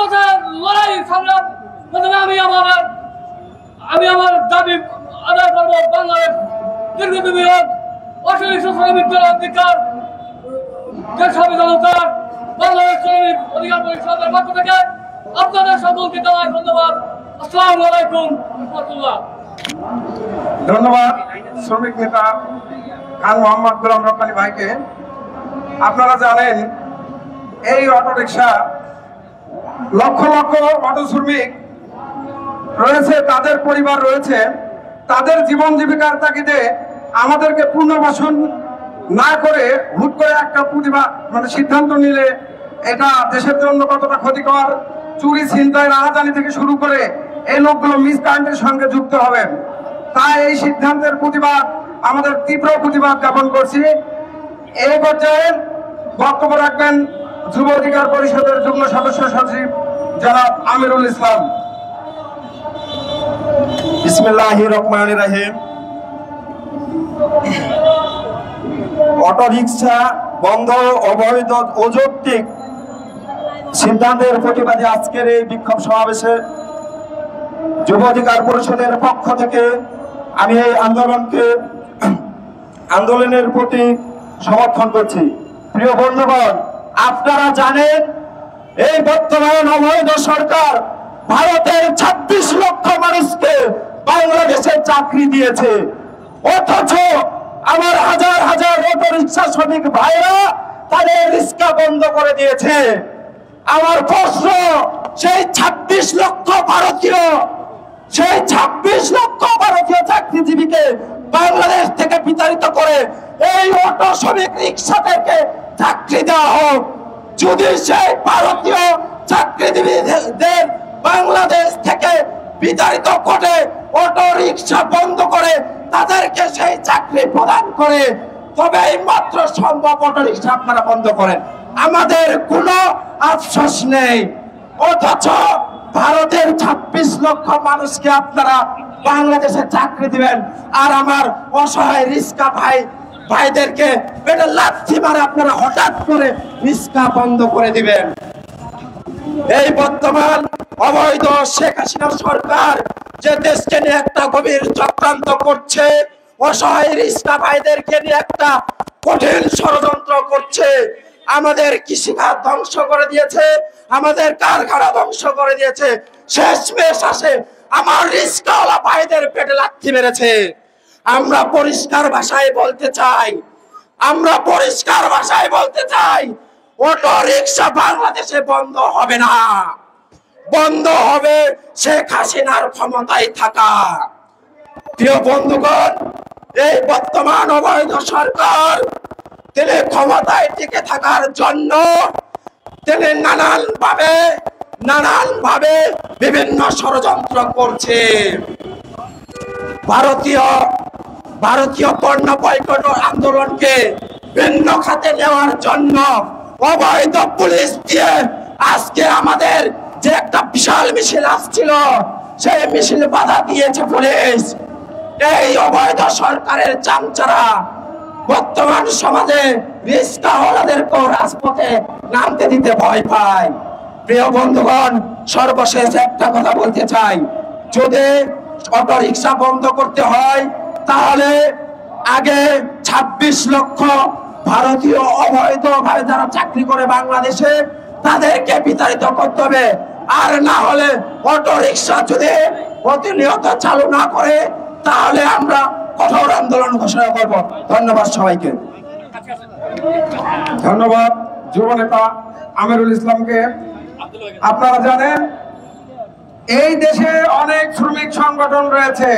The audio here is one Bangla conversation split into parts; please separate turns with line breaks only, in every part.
রাজপথে লড়াই সংগ্রাম প্রথমে আমি আমার দাবি আদায় করবো। বাংলাদেশ দীর্ঘদিনী অসহযোগ শ্রমিকদের অধিকার দেশব্যাপী জনতার বাংলাদেশ শ্রমিক অধিকার পরিষদের পক্ষ থেকে আপনাদের সকলকে জানাই ধন্যবাদ। আসসালামু আলাইকুম রহমতুল্লাহ।
ধন্যবাদ শ্রমিক নেতা খান মোহাম্মদ গোলাম রব্বানী ভাইকে। আপনারা জানেন এই auto rickshaw lakh lakh auto শ্রমিক রয়েছে, তাদের পরিবার রয়েছে, তাদের জীবন জীবিকার তাগিদে আমাদেরকে পুনর্বাসন না করে হুট করে একটা প্রতিবাদ সিদ্ধান্ত নিলে এটা দেশের জন্য কতটা ক্ষতিকর। চুরি ছিনতাই রাহাজানি থেকে শুরু করে এই লোকগুলো মিসকারেন্টের সঙ্গে যুক্ত হবেন। তাই এই সিদ্ধান্তের প্রতিবাদ, আমাদের তীব্র প্রতিবাদ জ্ঞাপন করছি। এই পর্যায়ে বক্তব্য রাখবেন যুব অধিকার পরিষদের যুগ্ম সদস্য সচিব জনাব আমিরুল ইসলাম।
বিসমিল্লাহির রহমানির রহিম। অটো রিক্সা বন্ধ অবৈধ অযৌক্তিক সিদ্ধান্তের প্রতিবাদে আজকের এই বিক্ষোভ সমাবেশে যুব অধিকার পরিষদের পক্ষ থেকে আমি এই আন্দোলনের প্রতি সমর্থন করছি। প্রিয় বন্ধুগণ, আপনারা জানেন এই বর্তমান অবৈধ সরকার ভারতের 26 লক্ষ মানুষকে বাংলাদেশে চাকরি দিয়েছে, অথচ আমার হাজার হাজার অটো রিক্সা শ্রমিক ভাইরা তাদের রিক্সা বন্ধ করে দিয়েছে। আমার প্রশ্ন, সেই 26 লক্ষ ভারতীয় চাকরিজীবীকে বাংলাদেশ থেকে বিতাড়িত করে এই অটো শ্রমিক রিক্সাদেরকে চাকরি দেওয়া হোক। যদি সেই ভারতীয় চাকরিজীবীদের বাংলাদেশ থেকে বিতাড়িত করে অটো রিক্সা বন্ধ করে তাদেরকে সেই চাকরি প্রদান করে, তবে এই মাত্র সম্ভব অটো রিক্সা আপনারা বন্ধ করেন, আমাদের কোনো আফসোস নেই। অথচ ভারতের 26 লক্ষ মানুষকে আপনারা বাংলাদেশে চাকরি দিবেন, আর আমার অসহায় রিক্সা ভাইদেরকে পেটে লাথি মারে আপনারা হঠাৎ করে রিক্সা বন্ধ করে দিবেন। এই বর্তমান অবৈধ শেখ হাসিনা সরকার যে দেশকে নিয়ে একটা গভীর চক্রান্ত করছে, অসহায় রিক্সা ভাইদেরকে নিয়ে একটা কঠিন ষড়যন্ত্র করছে। আমাদের কৃষিখাত ধ্বংস করে দিয়েছে, আমাদের কারখানা ধ্বংস করে দিয়েছে, শেষমেশ আসে আমার রিক্সাওয়ালা ভাইদের পেটে লাথি মেরেছে। আমরা পরিষ্কার ভাষায় বলতে চাই, অটো রিক্সা বাংলাদেশে বন্ধ হবে না, বন্ধ হবে শেখ হাসিনার ক্ষমতায় থাকা। প্রিয় বন্ধুগণ, এই বর্তমান অবৈধ সরকার তিনি ক্ষমতায় টিকে থাকার জন্য তিনি নানান ভাবে বিভিন্ন ষড়যন্ত্র করছে। ভারতীয় পণ্য বয়কট আন্দোলনকে ভিন্ন খাতে নেওয়ার জন্য অবৈধ পুলিশ দিয়ে আজকে আমাদের যে একটা বিশাল মিছিল আসছিল, সেই মিছিল বাধা দিয়েছে পুলিশ। এই অবৈধ সরকারের চামচারা বর্তমান সমাজে রিক্সাওয়ালাদেরকেও রাজপথে নামতে দিতে ভয় পায়। প্রিয় বন্ধুগণ, সর্বশেষ একটা কথা বলতে চাই, যদি অটো রিক্সা বন্ধ করতে হয় তাহলে আগে 26 লক্ষ ভারতীয় অবৈধভাবে যারা চাকরি করে বাংলাদেশে তাদেরকে বিতাড়িত করতে হবে, আর না হলে অটো রিক্সা যদি প্রতিনিয়ত চালু না করে তাহলে আমরা কঠোর আন্দোলন ঘোষণা করব। ধন্যবাদ সবাইকে।
ধন্যবাদ যুব নেতা আমিরুল ইসলামকে। আপনারা জানেন এই দেশে অনেক শ্রমিক সংগঠন রয়েছে,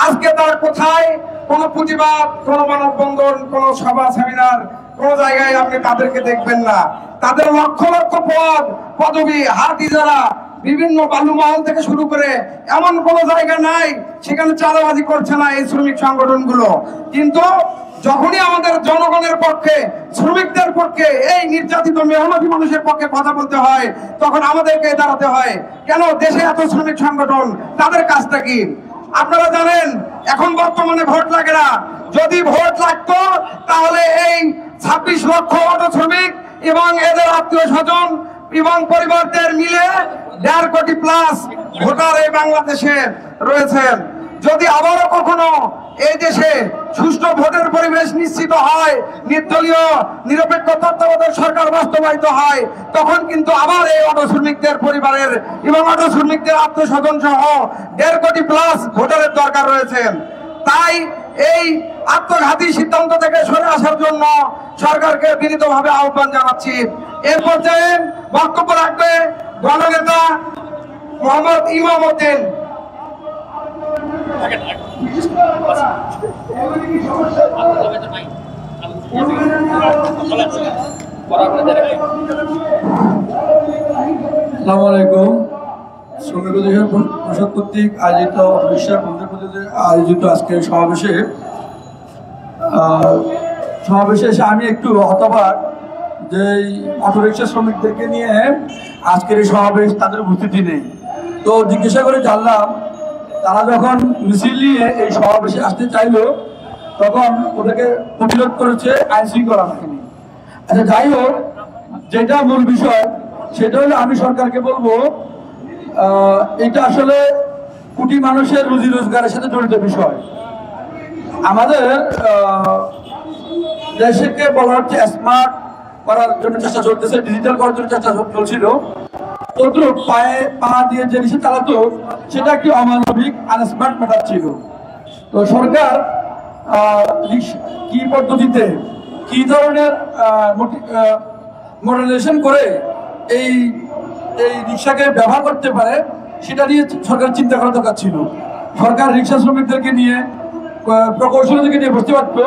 আজকে তার কোথায় কোনো প্রতিবাদ, কোনো মানববন্ধন, কোনো সভা সেমিনার, কোন জায়গায় আপনি তাদেরকে দেখবেন না। তাদের লক্ষ লক্ষ পদবি হাত ইজারা বিভিন্ন বালুমহল থেকে শুরু করে এমন কোন জায়গা নাই সেখানে চাঁদাবাজি করছে না এই শ্রমিক সংগঠনগুলো। কিন্তু যখনই আমাদের জনগণের পক্ষে, শ্রমিকদের পক্ষে, এই নির্যাতিত মেহনতি মানুষের পক্ষে কথা বলতে হয়, তখন আমাদেরকে দাঁড়াতে হয়। কেন? দেশে এত শ্রমিক সংগঠন, তাদের কাজটা কি? আপনারা জানেন এখন বর্তমানে ভোট লাগে না, যদি ভোট লাগতো তাহলে এই 26 লক্ষ অটো শ্রমিক এবং এদের আত্মীয় স্বজন এবং পরিবারদের মিলে প্লাস ভোটার এই বাংলাদেশে রয়েছেন। যদি আবারও কখনো এই দেশে সুষ্ঠু ভোটের পরিবেশ নিশ্চিত হয়, নির্দলীয় নিরপেক্ষ তত্ত্বাবধায়ক সরকার বাস্তবায়িত হয়, তখন কিন্তু আবার এই অটো শ্রমিকদের পরিবারের এবং অটো শ্রমিকদের আত্মস্বজন সহ 1.5 কোটি প্লাস ভোটারের দরকার রয়েছে। তাই এই আত্মঘাতী সিদ্ধান্ত থেকে সরে আসার জন্য সরকারকে বিনীতভাবে আহ্বান জানাচ্ছি। এর পর্যায়ে বক্তব্য রাখবে গণনেতা মোহাম্মদ ইমাম উদ্দিন।
আসসালামু আলাইকুম। শ্রমিক অধিকার পরিষদ কর্তৃক আয়োজিত আয়োজিত আজকের সমাবেশে এসে আমি একটু হতবাক যে অটোরিকশা শ্রমিকদেরকে নিয়ে আজকের এই সমাবেশ, তাদের উপস্থিতি নেই। তো জিজ্ঞাসা করে জানলাম তারা যখন মিছিল নিয়ে এই সমাবেশে আসতে চাইলো তখন ওদেরকে প্রতিরোধ করেছে আইন শৃঙ্খলা বাহিনী। আচ্ছা, যাই হোক, যেটা মূল বিষয় সেটা হলো আমি সরকারকে বলবো এটা আসলে কোটি মানুষের রুজি রোজগারের সাথে জড়িত বিষয়। আমাদের দেশকে বলা হচ্ছে স্মার্ট করার জন্য চেষ্টা চলতেছে, ডিজিটাল করার জন্য চেষ্টা চলছিল। তদ্রুপ পায়ে পা দিয়ে যে রিক্সা চালাতো সেটা একটি অমানবিক আনস্মার্ট ম্যাটার ছিল। তো সরকার কি পদ্ধতিতে কি ধরনের মডার্নাইজেশন করে এই রিক্সাকে ব্যবহার করতে পারে সেটা নিয়ে সরকার চিন্তা করা দরকার ছিল। সরকার রিক্সা শ্রমিকদেরকে নিয়ে প্রকৌশলীদেরকে নিয়ে বুঝতে পারতো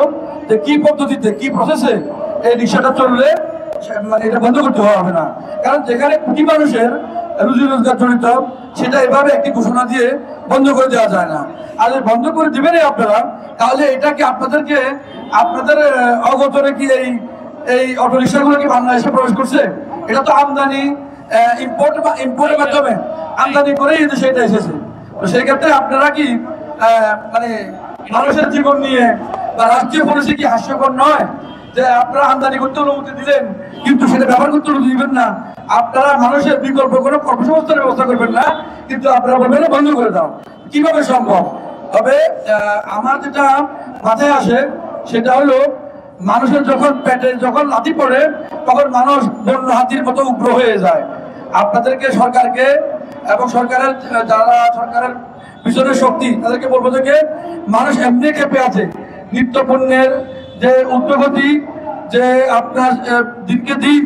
যে কি পদ্ধতিতে কি প্রসেসে এই রিক্সাটা চললে মানে এটা বন্ধ করতে হবে না। কারণ যেখানে কোটি মানুষের রুজি রোজগার জড়িত সেটা এভাবে একটি ঘোষণা দিয়ে বন্ধ করে দেওয়া যায় না। আর বন্ধ করে দিবেন আপনারা, তাহলে এটা কি আপনাদের অগোচরে কি এই অটো রিক্সাগুলো কি বাংলাদেশে প্রবেশ করছে? এটা তো আমদানি ইম্পোর্টের মাধ্যমে আমদানি করে এই দেশে এটা এসেছে। তো সেই ক্ষেত্রে আপনারা কি মানে মানুষের জীবন নিয়ে বা রাষ্ট্রীয় পলিসি কি হাস্যকর নয় যে আপনারা আমদানি করতে অনুমতি দিলেন কিন্তু সেটা ব্যবহার করতে অনুমতি দিবেন না? আপনারা মানুষের বিকল্প কোনো কর্মসংস্থানের ব্যবস্থা করবেন না, কিন্তু আপনারা বলবেন বন্ধ করে দাও। কিভাবে সম্ভব? তবে আমার যেটা মাথায় আসে সেটা হলো মানুষের যখন পেটে যখন লাথি পড়ে তখন মানুষ বন্য হাতির মতো উগ্র হয়ে যায়। আপনাদেরকে সরকারকে এবং সরকারের যারা সরকারের পিছনের শক্তি তাদেরকে বলবো থেকে মানুষ এমনি খেপে আছে। নিত্য পণ্যের যে উদ্যোগতি, যে আপনার দিনকে দিন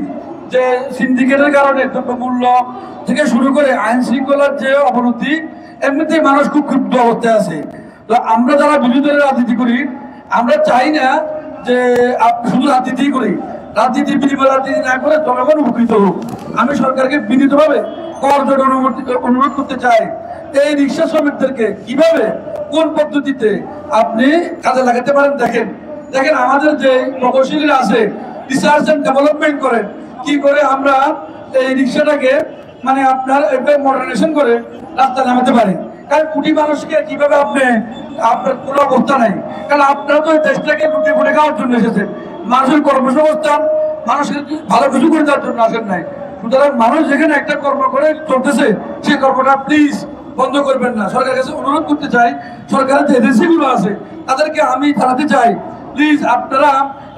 যে সিন্ডিকেটের কারণে দ্রব্যমূল্য থেকে শুরু করে আইন শৃঙ্খলার যে অবনতি, এমনিতেই মানুষ খুব ক্ষুব্ধ অবস্থায় আছে। তো আমরা যারা বিরোধী দলের রাজনীতি করি আমরা চাই না যে শুধু রাজনীতি করি, রাজনীতির বিনিময়ে রাজনীতি না করে জনগণ উপকৃত হোক। আমি সরকারকে বিনীতভাবে করজোড়ে অনুরোধ করতে চাই এই রিক্সা শ্রমিকদেরকে কিভাবে কোন পদ্ধতিতে আপনি কাজে লাগাতে পারেন। দেখেন আমাদের যে প্রকৌশলীরা আছে রিসার্চ এন্ড ডেভেলপমেন্ট করেন কি করে আমরা এই রিক্সাটাকে মানে আপনার মডার্নাইজেশন করে রাস্তায় নামাতে পারি। কারণ কোটি মানুষকে কিভাবে আপনার কোনো অবস্থা নাই, কারণ আপনারা তো দেশটাকে লুটে ফুটে খাওয়ার জন্য এসেছেন, মানুষের কর্মসংস্থান মানুষের ভালো কিছু করে দেওয়ার জন্য আসেন নাই। সুতরাং মানুষ যেখানে একটা কর্ম করে চলতেছে সেই কর্মটা প্লিজ বন্ধ করবেন না। সরকারের কাছে অনুরোধ করতে চাই, সরকারের যে এজেন্সিগুলো আছে তাদেরকে আমি জানাতে চাই প্লিজ আপনারা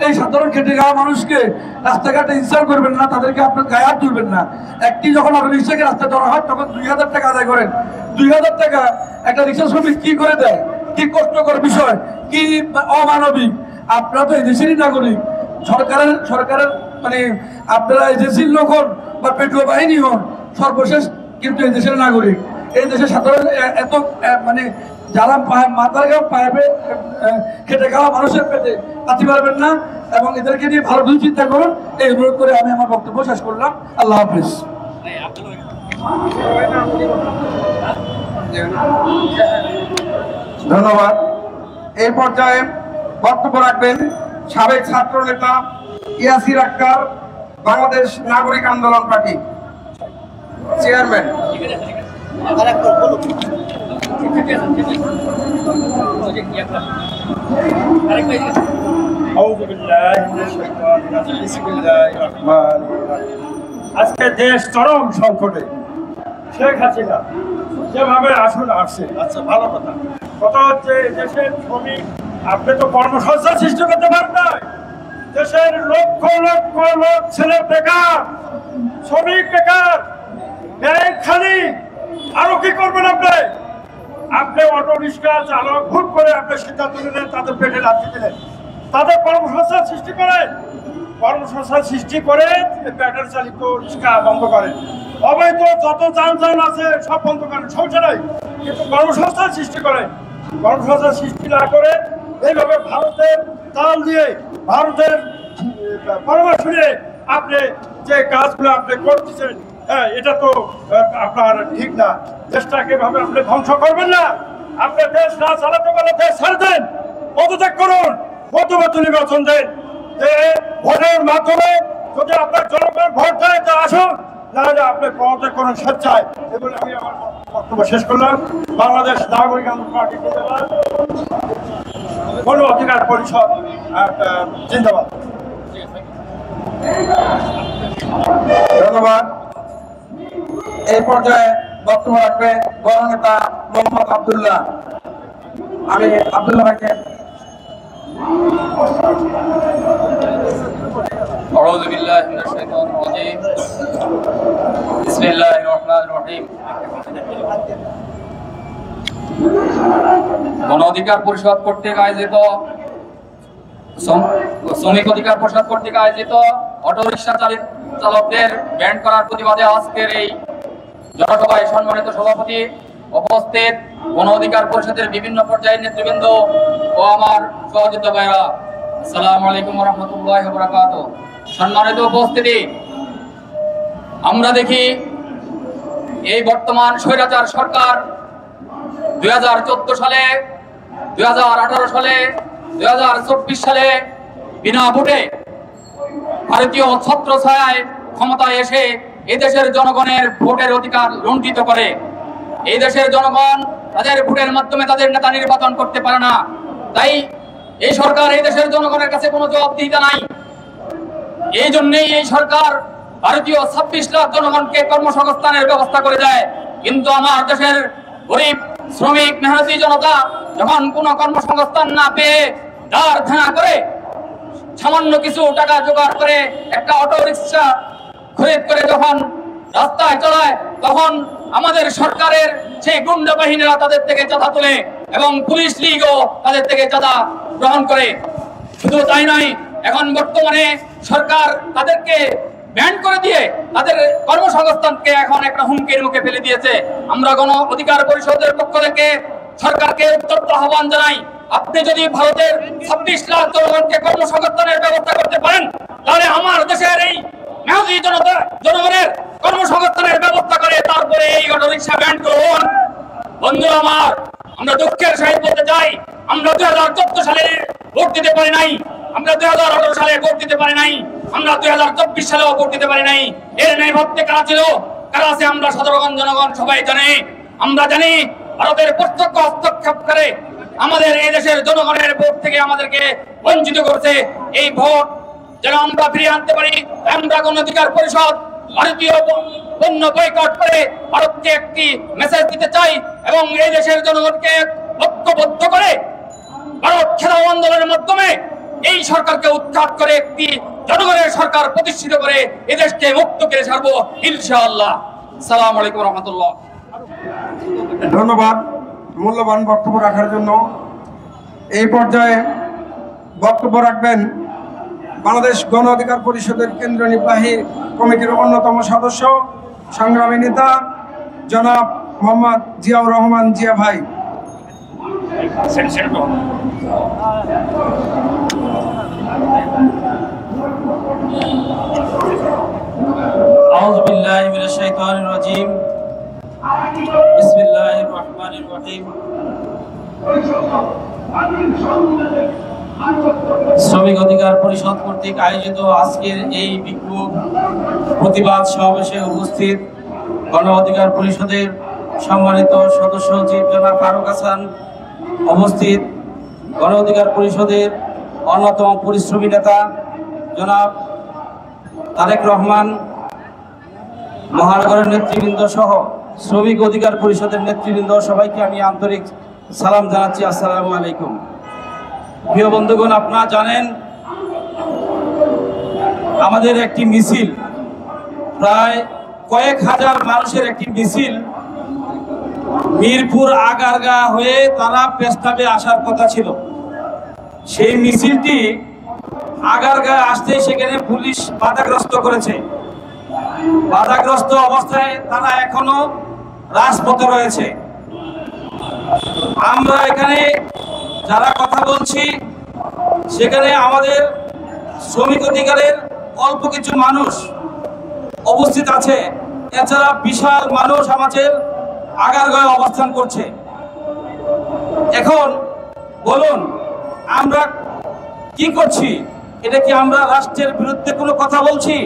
এই সাধারণ খেটে খাওয়া মানুষকে রাস্তাঘাটে ইনসাল্ট করবেন না, তাদেরকে আপনার গায়ে হাত তুলবেন না। একটি যখন অটো রিক্সাকে রাস্তায় ধরা হয় তখন 2000 টাকা আদায় করেন। 2000 টাকা একটা রিক্সা শ্রমিক কি করে দেয়? কি কষ্টকর বিষয়, কি অমানবিক। আপনারা তো এই দেশেরই নাগরিক, সরকারের মানে আপনারা এজেন্সির লোক হন বা পেট্রোল বাহিনী হন, সর্বশেষ কিন্তু এই দেশের নাগরিক। এই দেশের সাধারণ এত মানে যারা মাথার গাম পাইবে খেটে খাওয়া মানুষের পেটে পাতি পারবেন না, এবং এদেরকে নিয়ে ভালো কিছু চিন্তা করুন। এই অনুরোধ করে আমি আমার বক্তব্য শেষ করলাম। আল্লাহ হাফিজ।
ধন্যবাদ। এই পর্যায়ে বক্তব্য রাখবেন সাবেক ছাত্র নেতা ইয়াসির আক্তার, বাংলাদেশ নাগরিক আন্দোলন পার্টি চেয়ারম্যান।
আজকে দেশ চরম সংকটে, শেখ হাসিনা যেভাবে আসলে আসছে, আচ্ছা ভালো কথা। কথা হচ্ছে দেশের শ্রমিক, আপনি তো কর্মসংস্থান সৃষ্টি করতে পারেন না। দেশের লক্ষ লক্ষ লোক ছেলে বেকার, শ্রমিক বেকার, ব্যাংক খালি, আরো কি করবেন আপনি? আপনি অটো রিক্সা চালক ভুল করে আপনি সিদ্ধান্ত নিলেন, তাদের পেটে লাথি দিলেন, তাদের কর্মসংস্থান সৃষ্টি করেন। কর্মসংস্থান সৃষ্টি করে ব্যাটারি চালিত রিক্সা বন্ধ করেন, অবৈধ যত যানবাহন আছে সব বন্ধ করেন, সমস্যা নাই, কিন্তু কর্মসংস্থান সৃষ্টি করেন। কর্মসংস্থান সৃষ্টি না করে এইভাবে ভারতের তাল দিয়ে, ভারতের পরামর্শ নিয়ে আপনি যে কাজগুলো আপনি করতেছেন, হ্যাঁ এটা তো আপনার ঠিক না। দেশটাকে ভাবে আপনি ধ্বংস করবেন না। আপনি দেশ না চালাতে পারলে দেশ ছাড় দেন, পদত্যাগ করুন, মধ্যবর্তী নির্বাচন দেন। যে ভোটের মাধ্যমে যদি আপনার জনগণ ভোট দেয় তা আসুন, নাহলে আপনি পদত্যাগ করুন স্বেচ্ছায়। এগুলো আমি আমার বক্তব্য শেষ করলাম। বাংলাদেশ নাগরিক আন্দোলন পার্টি গণ অধিকার পরিষদ জিন্দাবাদ।
ধন্যবাদ। এই পর্যায়ে বক্তব্য রাখবে গণনেতা মোহাম্মদ আব্দুল্লাহ। আমি আব্দুল্লাহ ভাইকে
أعوذ بالله من الشيطان الرجيم بسم الله الرحمن الرحيم গণ অধিকার পরিষদ কর্তৃক আয়োজিত শ্রমিক অধিকার পরিষদ কর্তৃক আয়োজিত অটো রিক্সা চালকদের ব্যান্ড করার প্রতিবাদে আজকের এই জনসভায় সম্মানিত সভাপতি, উপস্থিত গণ অধিকার পরিষদের বিভিন্ন পর্যায়ের নেতৃবৃন্দ ও আমার সহযোদ্ধা ভাইরা, আসসালামু আলাইকুম ওয়া রাহমাতুল্লাহি ওয়া বারাকাতুহু। সম্মানিত উপস্থিতি, আমরা দেখি এই বর্তমান স্বৈরাচার সরকার 2014 সালে, 2018 সালে, 2024 সালে বিনা ভোটে ভারতীয় ছত্রছায়ায় ক্ষমতায় এসে এই দেশের জনগণের ভোটের অধিকার লুণ্ঠিত করে। এই দেশের জনগণ তাদের ভোটের মাধ্যমে তাদের নেতা নির্বাচন করতে পারে না। তাই এই সরকার এই দেশের জনগণের কাছে কোনো জবাবদিহিতা নাই। এই জন্যই এই সরকার ভারতীয় 26 লাখ জনগণকে কর্মসংস্থানের ব্যবস্থা করে দেয়, কিন্তু আমার দেশের গরিব শ্রমিক মেহনতি জনতা যখন কোনো কর্মসংস্থান না পেয়ে দাঁড় ধানা করে সামান্য কিছু টাকা জোগাড় করে একটা অটো রিক্সা খরিদ করে যখন রাস্তায় চলায়, তখন আমাদের সরকারের সেই গুন্ডা বাহিনীরা তাদের থেকে চাঁদা তোলে এবং পুলিশ লীগও তাদের থেকে চাঁদা গ্রহণ করে। শুধু তাই নয়, এখন বর্তমানে সরকার তাদেরকে ব্যান করে দিয়ে তাদের কর্মসংস্থানকে এখন একটা হুমকির মুখে ফেলে দিয়েছে। আমরা গণ অধিকার পরিষদের পক্ষ থেকে সরকারকে উত্তপ্ত আহ্বান জানাই, আপনি যদি ভারতের 26 লাখ জনগণকে কর্মসংস্থানের ব্যবস্থা করতে পারেন, তাহলে আমার দেশের এই মেহনতি জনগণের কর্মসংস্থানের ব্যবস্থা করে তারপরে এই অটো রিক্সা ব্যান করুন। বন্ধুরা আমার, আমরা দুঃখের সহিত বলতে চাই, আমরা 2014 সালে ভোট দিতে পারি নাই, আমরা 2018 সালে ভোট দিতে পারি নাই, আমরা 2024 সালেও ভোট দিতে পারি নাই। এর নেপথ্যে কারা ছিল, কারা আছে আমরা সাধারণ জনগণ সবাই জানি। আমরা জানি ভারতের প্রত্যক্ষ হস্তক্ষেপ করে আমাদের এই দেশের জনগণের ভোট থেকে আমাদেরকে বঞ্চিত করছে। এই ভোট যেন আমরা ফিরিয়ে আনতে পারি, আমরা গণ অধিকার পরিষদ ভারতীয় পণ্য বয়কট করে ভারতকে একটি মেসেজ দিতে চাই এবং এই দেশের জনগণকে ঐক্যবদ্ধ করে ভারত খেলাও আন্দোলনের মাধ্যমে এই সরকারকে উৎখাত করে একটি জনগণের সরকার প্রতিষ্ঠিত করে এই দেশকে মুক্ত করে ছাড়বো ইনশাআল্লাহ। আসসালামু আলাইকুম ওয়া রাহমাতুল্লাহ।
ধন্যবাদ মূল্যবান বক্তব্য রাখার জন্য। এই পর্যায়ে বক্তব্য রাখবেন বাংলাদেশ গণ অধিকার পরিষদের কেন্দ্রীয় নির্বাহী কমিটির অন্যতম সদস্য, সংগ্রামী নেতা জনাব মোহাম্মদ জিয়াউর রহমান জিয়া ভাই।
আউযু বিল্লাহি মিনাশ শাইতানির রাজীম। বিসমিল্লাহির রহমানির রহিম। শ্রমিক অধিকার পরিষদ কর্তৃক আয়োজিত আজকের এই বিক্ষোভ প্রতিবাদ সমাবেশে উপস্থিত গণ অধিকার পরিষদের সম্মানিত সদস্য সচিব জনাব ফারুক হাসান, উপস্থিত গণ অধিকার পরিষদের অন্যতম পরিশ্রমী নেতা জনাব তারেক রহমান, মহানগরের নেতৃবৃন্দ সহ শ্রমিক অধিকার পরিষদের নেতৃবৃন্দ, সবাইকে আমি আন্তরিক সালাম জানাচ্ছি। আসসালামু আলাইকুম। প্রিয় বন্ধুগণ, আপনারা জানেন আমাদের একটি মিছিল, প্রায় কয়েক হাজার মানুষের একটি মিছিল মিরপুর আগারগা হয়ে তারা প্রেসক্লাবে আসার কথা ছিল। সেই মিছিলটি আগারগা আসতে সেখানে পুলিশ বাধাগ্রস্ত করেছে। বাধাগ্রস্ত অবস্থায় তারা এখনো রাজপথে রয়েছে। আমরা এখানে যারা কথা বলছি সেখানে আমাদের শ্রমিক অধিকারের অল্প কিছু মানুষ উপস্থিত আছে, এছাড়া বিশাল মানুষ আমাদের আগারগাঁয়ে অবস্থান করছে। এখন বলুন আমরা কি করছি? এটা কি আমরা রাষ্ট্রের বিরুদ্ধে কোনো কথা বলছি?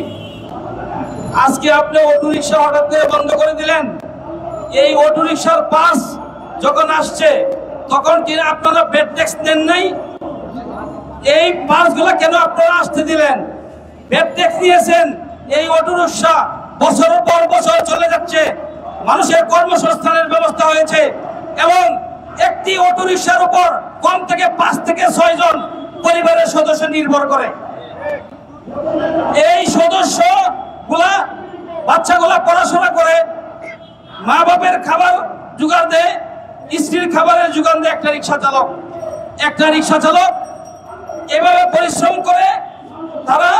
আজকে আপনি অটোরিকশা হঠাৎ করে বন্ধ করে দিলেন। এই অটোরিকশার পাস যখন আসছে তখন কি আপনারা বেড ট্যাক্স দেন নাই? এই পাসগুলো কেন আপনারা আসতে দিলেন? বেড ট্যাক্স দিয়েছেন। এই অটোরিকশা বছরের পর বছর চলে যাচ্ছে, মানুষের কর্মসংস্থানের ব্যবস্থা হয়েছে এবং একটি অটোরিকশার উপর কম থেকে 5 থেকে 6 জন পরিবারের সদস্য নির্ভর করে। এই সদস্য গুলা বাচ্চাগুলা পড়াশোনা করে, মা বাপের খাবার জোগাড় দেয়, স্ত্রীর খাবারের জোগান দেয় একটা রিক্সা চালক এভাবে পরিশ্রম করে তারা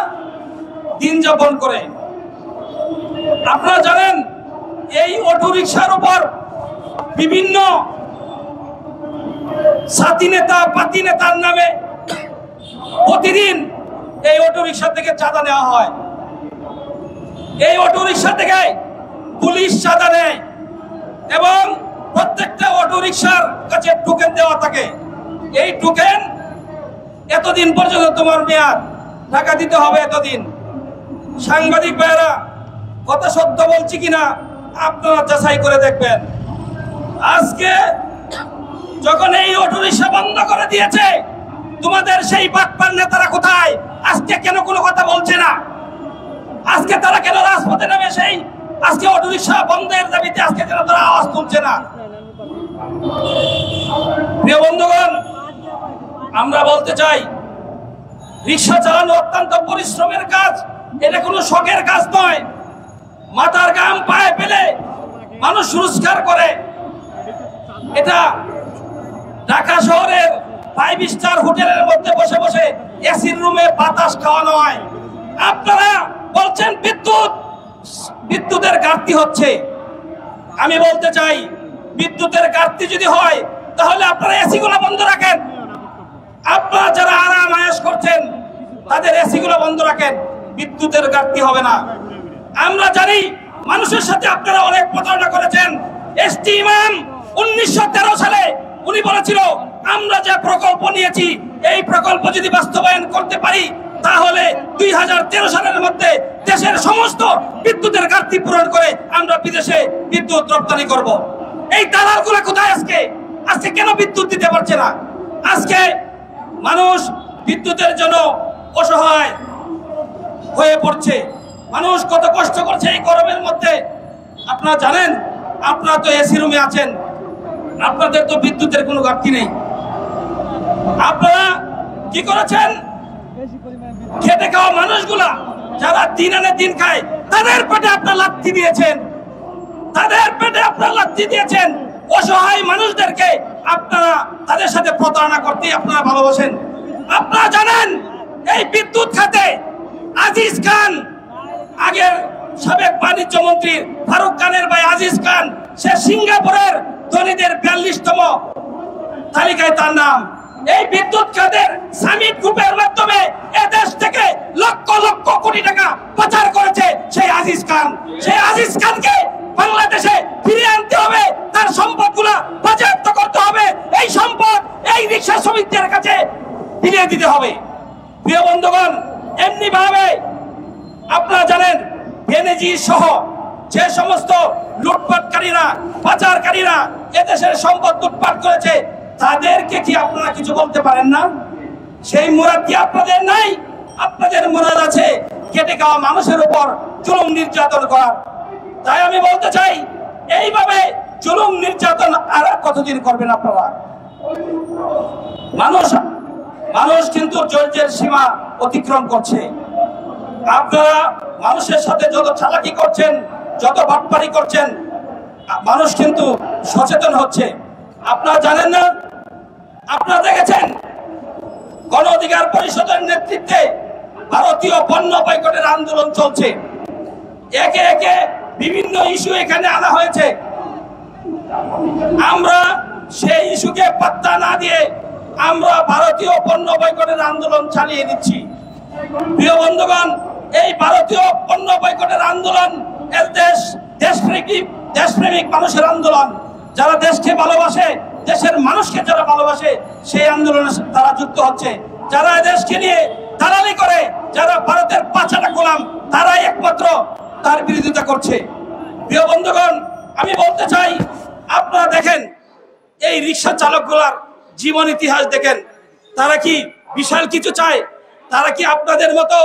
দিন যাপন করে। আপনারা জানেন এই অটোরিকশার উপর বিভিন্ন সাথী নেতা পাতি নেতার নামে প্রতিদিন এই অটোরিকশা থেকে চাঁদা নেওয়া হয়। এই অটোরিকশা থেকে পুলিশ চাঁদা নেয় এবং প্রত্যেকটা অটোরিকশার কাছে টোকেন দেওয়া থাকে। এই টোকেন এতদিন পর্যন্ত তোমার মেয়াদ, টাকা দিতে হবে এতদিন। সাংবাদিক ভাইরা কথা সত্য বলছি কিনা আপনারা যাচাই করে দেখবেন। আজকে যখন এই অটোরিকশা বন্ধ করে দিয়েছে, তোমাদের সেই বাটপার নেতারা কোথায়? আজকে কেন কোনো কথা বলছে না? আজকে তারা কেন রাজপথে নেমে সেই আজকে অটোরিকশা বন্ধের দাবিতে আজকে কেন তারা আওয়াজ তুলছে না? প্রিয় বন্ধুগণ, আমরা বলতে চাই রিক্সা চালানো অত্যন্ত পরিশ্রমের কাজ। এটা কোনো শখের কাজ নয়। মাথার ঘাম পায়ে ফেলে মানুষ রোজগার করে। এটা ঢাকা শহরের 5 স্টার হোটেলের মধ্যে বসে বসে এসির রুমে বাতাস খাওয়ানো হয়। আপনারা বলছেন বিদ্যুতের ঘাটতি হচ্ছে। আমি বলতে চাই বিদ্যুতের ঘাটতি যদি হয় তাহলে আপনারা এসি গুলো বন্ধ রাখেন। আপনারা যারা আরাম আয়েশ করছেন তাদের এসি গুলো বন্ধ রাখেন, বিদ্যুতের ঘাটতি হবে না। আমরা জানি মানুষের সাথে আপনারা অনেক প্রতারণা করেছেন। এসটি ইমাম 1913 সালে উনি বলেছিল আমরা যে প্রকল্প নিয়েছি এই প্রকল্প যদি বাস্তবায়ন করতে পারি তাহলে 2013 সালের মধ্যে দেশের সমস্ত বিদ্যুতের ঘাটতি পূরণ করে আমরা বিদেশে বিদ্যুৎ রপ্তানি করব। এই দালালগুলো কোথায়? আজকে কেন বিদ্যুৎ দিতে পারছে না? আজকে মানুষ বিদ্যুতের জন্য অসহায় হয়ে পড়ছে। মানুষ কত কষ্ট করছে এই গরমের মধ্যে। আপনারা জানেন, আপনারা তো এসি রুমে আছেন, আপনাদের তো বিদ্যুতের কোনো ঘাটতি নেই। আপনারা কি করেছেন? খেটে খাওয়া মানুষগুলা যারা দিন আনে দিন খায় তাদের পেটে আপনারা লাথি দিয়েছেন। অসহায় মানুষদেরকে আপনারা তাদের সাথে প্রতারণা করতে আপনারা ভালোবাসেন। আপনারা জানেন এই বিদ্যুৎ খাতে আজিজ খান, আগের সাবেক বাণিজ্য মন্ত্রী ফারুক খানের ভাই আজিজ খান, সে সিঙ্গাপুরের ধনীদের 42তম তালিকায় তার নাম। এই বিদ্যুৎ খাতের সামিট গ্রুপের মাধ্যমে এদেশ থেকে লক্ষ লক্ষ কোটি টাকা পাচার করেছে সেই আজিজ খান। সেই আজিজ খানকে বাংলাদেশে ফিরিয়ে আনতে হবে, তার সম্পদগুলো বাজেয়াপ্ত করতে হবে, এই সম্পদ এই রিক্সা শ্রমিকদের কাছে ফিরিয়ে দিতে হবে। প্রিয় বন্ধুগণ, এমনি ভাবে আপনারা জানেন বেনজির সহ যে সমস্ত লুটপাটকারীরা পাচারকারীরা এদেশের সম্পদ লুটপাট করেছে তাদেরকে কি আপনারা কিছু বলতে পারেন না? সেই মুরাদ কি আপনাদের নাই? আপনাদের মুরাদ আছে খেটে খাওয়া মানুষের উপর জুলুম নির্যাতন করা। তাই আমি বলতে চাই এইভাবে
জুলুম নির্যাতন আর কতদিন করবেন আপনারা? মানুষ কিন্তু ধৈর্যের সীমা অতিক্রম করছে। আপনারা মানুষের সাথে যত চালাকি করছেন, যত বাটপারি করছেন, মানুষ কিন্তু সচেতন হচ্ছে। আপনারা জানেন না, আপনারা দেখেছেন গণ অধিকার পরিষদের নেতৃত্বে ভারতীয় পণ্য বয়কটের আন্দোলন চলছে। একে একে বিভিন্ন ইস্যু এখানে আনা হয়েছে। আমরা সেই ইস্যুকে পাত্তা না দিয়ে আমরা ভারতীয় পণ্য বয়কটের আন্দোলন চালিয়ে দিচ্ছি। প্রিয় বন্ধুগণ, এই ভারতীয় পণ্য বয়কটের আন্দোলন দেশপ্রেমিক মানুষের আন্দোলন। যারা দেশকে ভালোবাসে, দেশের মানুষকে যারা ভালোবাসে, সেই আন্দোলনে তারা যুক্ত হচ্ছে। যারা দেশকে নিয়ে দালালি করে, যারা ভারতের পাছাটা গোলাম, তারাই একমাত্র তার বিরোধিতা করছে। প্রিয় বন্ধুগণ, আমি বলতে চাই, আপনারা দেখেন এই রিক্সা চালকগুলার জীবন ইতিহাস দেখেন। তারা কি বিশাল কিছু চায়? তারা কি আপনাদের মতো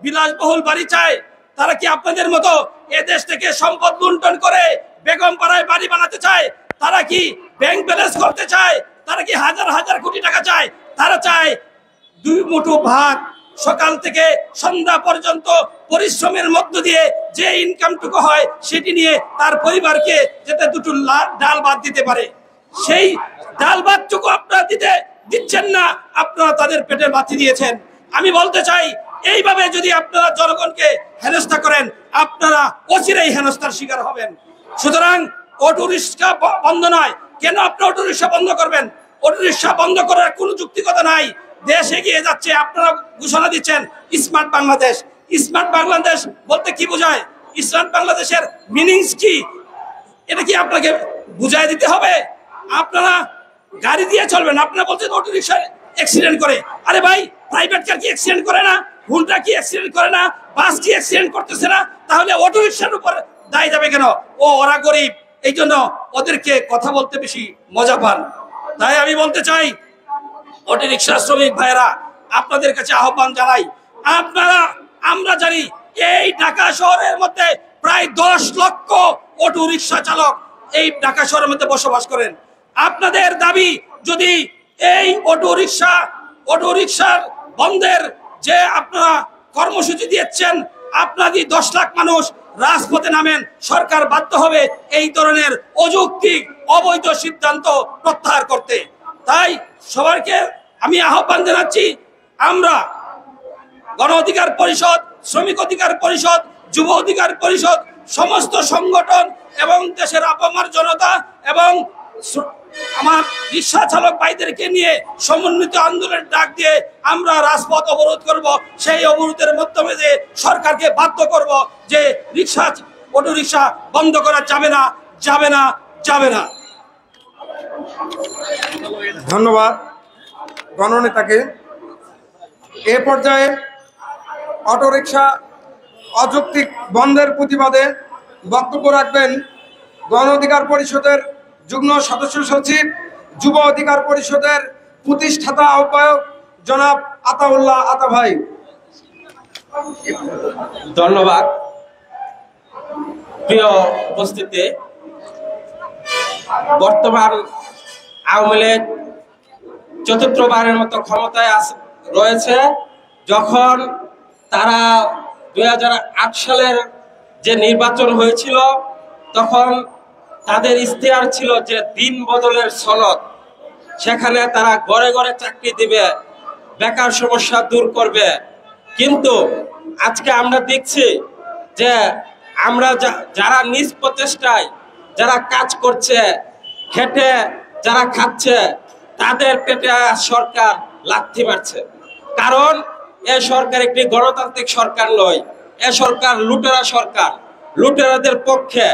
বিলাসবহুল বাড়ি চায়? তারা কি আপনাদের মতো এ দেশ থেকে সম্পদ লুণ্ঠন করে বেগম পাড়ায় বাড়ি বানাতে চায়? তারা কি ব্যাংক ব্যালেন্স করতে চায়? তারা কি হাজার হাজার কোটি টাকা চায়? তারা চায় দুই মুঠো ভাত, সকাল থেকে সন্ধ্যা পর্যন্ত পরিশ্রমের মধ্য দিয়ে যে ইনকামটুকু হয় সেটি নিয়ে তার পরিবারকে যাতে দুটো ডাল ভাত দিতে পারে। সেই ডাল ভাতটুকু আপনারা দিচ্ছেন না, আপনারা তাদের পেটে বাতি দিয়েছেন। আমি বলতে চাই, এইভাবে যদি আপনারা জনগণকে হেনস্থা করেন, আপনারা অচিরেই হেনস্থার শিকার হবেন। সুতরাং অটো রিক্সা বন্ধ নয়। কেন আপনি অটো রিক্সা বন্ধ করবেন? অটো রিক্সা বন্ধ করার কোনো যুক্তিকতা নাই। দেশ এগিয়ে যাচ্ছে, আপনারা ঘোষণা দিচ্ছেন স্মার্ট বাংলাদেশ। স্মার্ট বাংলাদেশ বলতে কি বোঝায়? স্মার্ট বাংলাদেশের মিনিংস কি? এটা কি আপনাকে বুঝাই দিতে হবে? আপনারা গাড়ি দিয়ে চলবেন, আপনারা বলছেন অটো রিক্সা অ্যাক্সিডেন্ট করে। আরে ভাই, প্রাইভেট কার কি অ্যাক্সিডেন্ট করে না? হুন্ডা কি অ্যাক্সিডেন্ট করে না? বাস কি অ্যাক্সিডেন্ট করতেছে না? তাহলে অটো রিক্সার উপর দায় যাবে কেন? ওরা গরিব, এই জন্য ওদেরকে কথা বলতে বেশি মজা পান। তাই আমি বলতে চাই, অটো রিক্সা শ্রমিক ভাইয়েরা, আপনাদের কাছে আহ্বান জানাই, আমরা জানি এই ঢাকা শহরের মধ্যে প্রায় 10 লক্ষ অটো রিক্সা চালক এই ঢাকা শহরের মধ্যে বসবাস করেন। আপনাদের দাবি, যদি এই অটো রিক্সার বন্ধের যে আপনারা কর্মসূচি দিয়েছেন, আপনাদের 10 লাখ মানুষ রাজপথে নামেন, সরকার বাধ্য হবে এই ধরনের অযৌক্তিক অবৈধ সিদ্ধান্ত প্রত্যাহার করতে। তাই সবাইকে আমি আহ্বান জানাচ্ছি, আমরা গণ অধিকার পরিষদ, শ্রমিক অধিকার পরিষদ, যুব অধিকার পরিষদ, সমস্ত সংগঠন এবং দেশের আপামর জনতা এবং আমার রিক্সা চালক ভাইদেরকে নিয়ে সমন্বিত আন্দোলনের ডাক দিয়ে আমরা রাজপথ অবরোধ করব। সেই অবরোধের মাধ্যমে যে সরকারকে বাধ্য করব যে অটো রিক্সা বন্ধ করা যাবে না, যাবে না, যাবে না।
ধন্যবাদ গণনেতাকে। এ পর্যায়ে অটোরিকশা অযৌক্তিক বন্ধের প্রতিবাদে বক্তব্য রাখবেন গণ অধিকার পরিষদের যুগ্ম সদস্য সচিব, যুব অধিকার পরিষদের প্রতিষ্ঠাতা আহ্বায়ক জনাব আতাউল্লাহ আতা ভাই।
ধন্যবাদ। প্রিয় উপস্থিতি, বর্তমান আওয়ামী লীগ চতুর্থবারের মতো ক্ষমতায় রয়েছে। যখন তারা 2008 সালের যে নির্বাচন হয়েছিল, তখন তাদের ইশতেহার ছিল যে দিন বদলের সনদ। সেখানে তারা ঘরে ঘরে চাকরি দিবে, বেকার সমস্যা দূর করবে। কিন্তু আজকে আমরা দেখছি যে আমরা যারা নিজ প্রচেষ্টায় যারা কাজ করছে, খেটে যারা খাচ্ছে, তাদের পেটে সরকার লাথি মারছে। কারণ এ সরকার একটি গণতান্ত্রিক সরকার নয়, এ সরকার লুটেরা সরকার। লুটেরাদের পক্ষে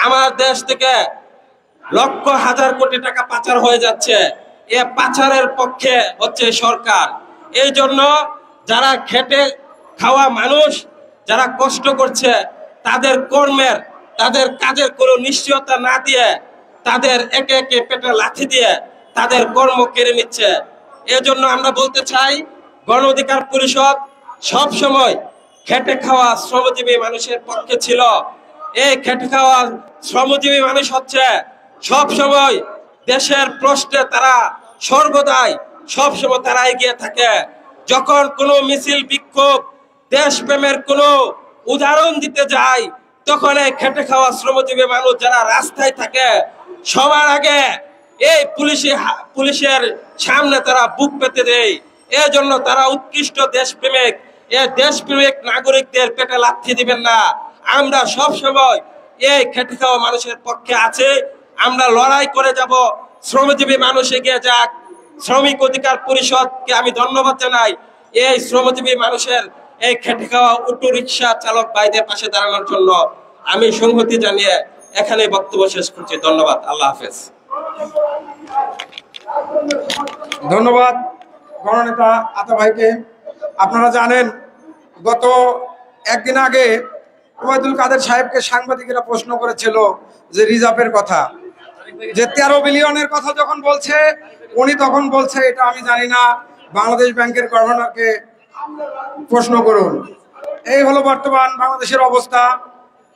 আমার দেশ থেকে লক্ষ হাজার কোটি টাকা পাচার হয়ে যাচ্ছে, এ পাচারের পক্ষে হচ্ছে সরকার। এই জন্য যারা খেটে খাওয়া মানুষ, যারা কষ্ট করছে, তাদের কর্মের, তাদের কাজের কোনো নিশ্চয়তা না দিয়ে তাদের একে একে পেটে লাথি দিয়ে তাদের কর্ম কেড়ে নিচ্ছে। এজন্য আমরা বলতে চাই, গণ অধিকার পরিষদ সব সময় খেটে খাওয়া শ্রমজীবী মানুষের পক্ষে ছিল। এই খেটে খাওয়া শ্রমজীবী মানুষ হচ্ছে
সব সময় দেশের প্রশ্নে তারা সর্বদাই সবসময় তারা এগিয়ে থাকে। যখন কোনো মিছিল বিক্ষোভ দেশপ্রেমের কোনো উদাহরণ দিতে যায়, তখন এই খেটে খাওয়া শ্রমজীবী মানুষ যারা রাস্তায় থাকে সবার আগে এই পুলিশের সামনে তারা বুক পেতে দেয়। এজন্য তারা উৎকৃষ্ট দেশপ্রেমিক। এই দেশপ্রেমিক নাগরিকদের পেটে লাথি দিবেন না। আমরা সব সময় এই খেটে খাওয়া মানুষের পক্ষে আছে। আমরা লড়াই করে যাব। শ্রমজীবী মানুষ এগিয়ে যাক। শ্রমিক অধিকার পরিষদকে আমি ধন্যবাদ জানাই এই শ্রমজীবী মানুষের এই খেটে খাওয়া অটো রিক্সা চালক ভাইদের পাশে দাঁড়ানোর জন্য। আমি সংহতি জানিয়ে এখানে বক্তব্য শেষ করছি। ধন্যবাদ। আল্লাহ হাফেজ।
ধন্যবাদ গণনেতা আতা ভাইকে। আপনারা জানেন গত একদিন আগে ওবায়দুল কাদের সাহেবকে সাংবাদিকেরা প্রশ্ন করেছিল যে রিজার্ভের কথা, যে 13 বিলিয়নের কথা যখন বলছে উনি তখন বলছে এটা আমি জানি না, বাংলাদেশ ব্যাংকের গভর্নরকে প্রশ্ন করুন। এই হলো বর্তমান বাংলাদেশের অবস্থা।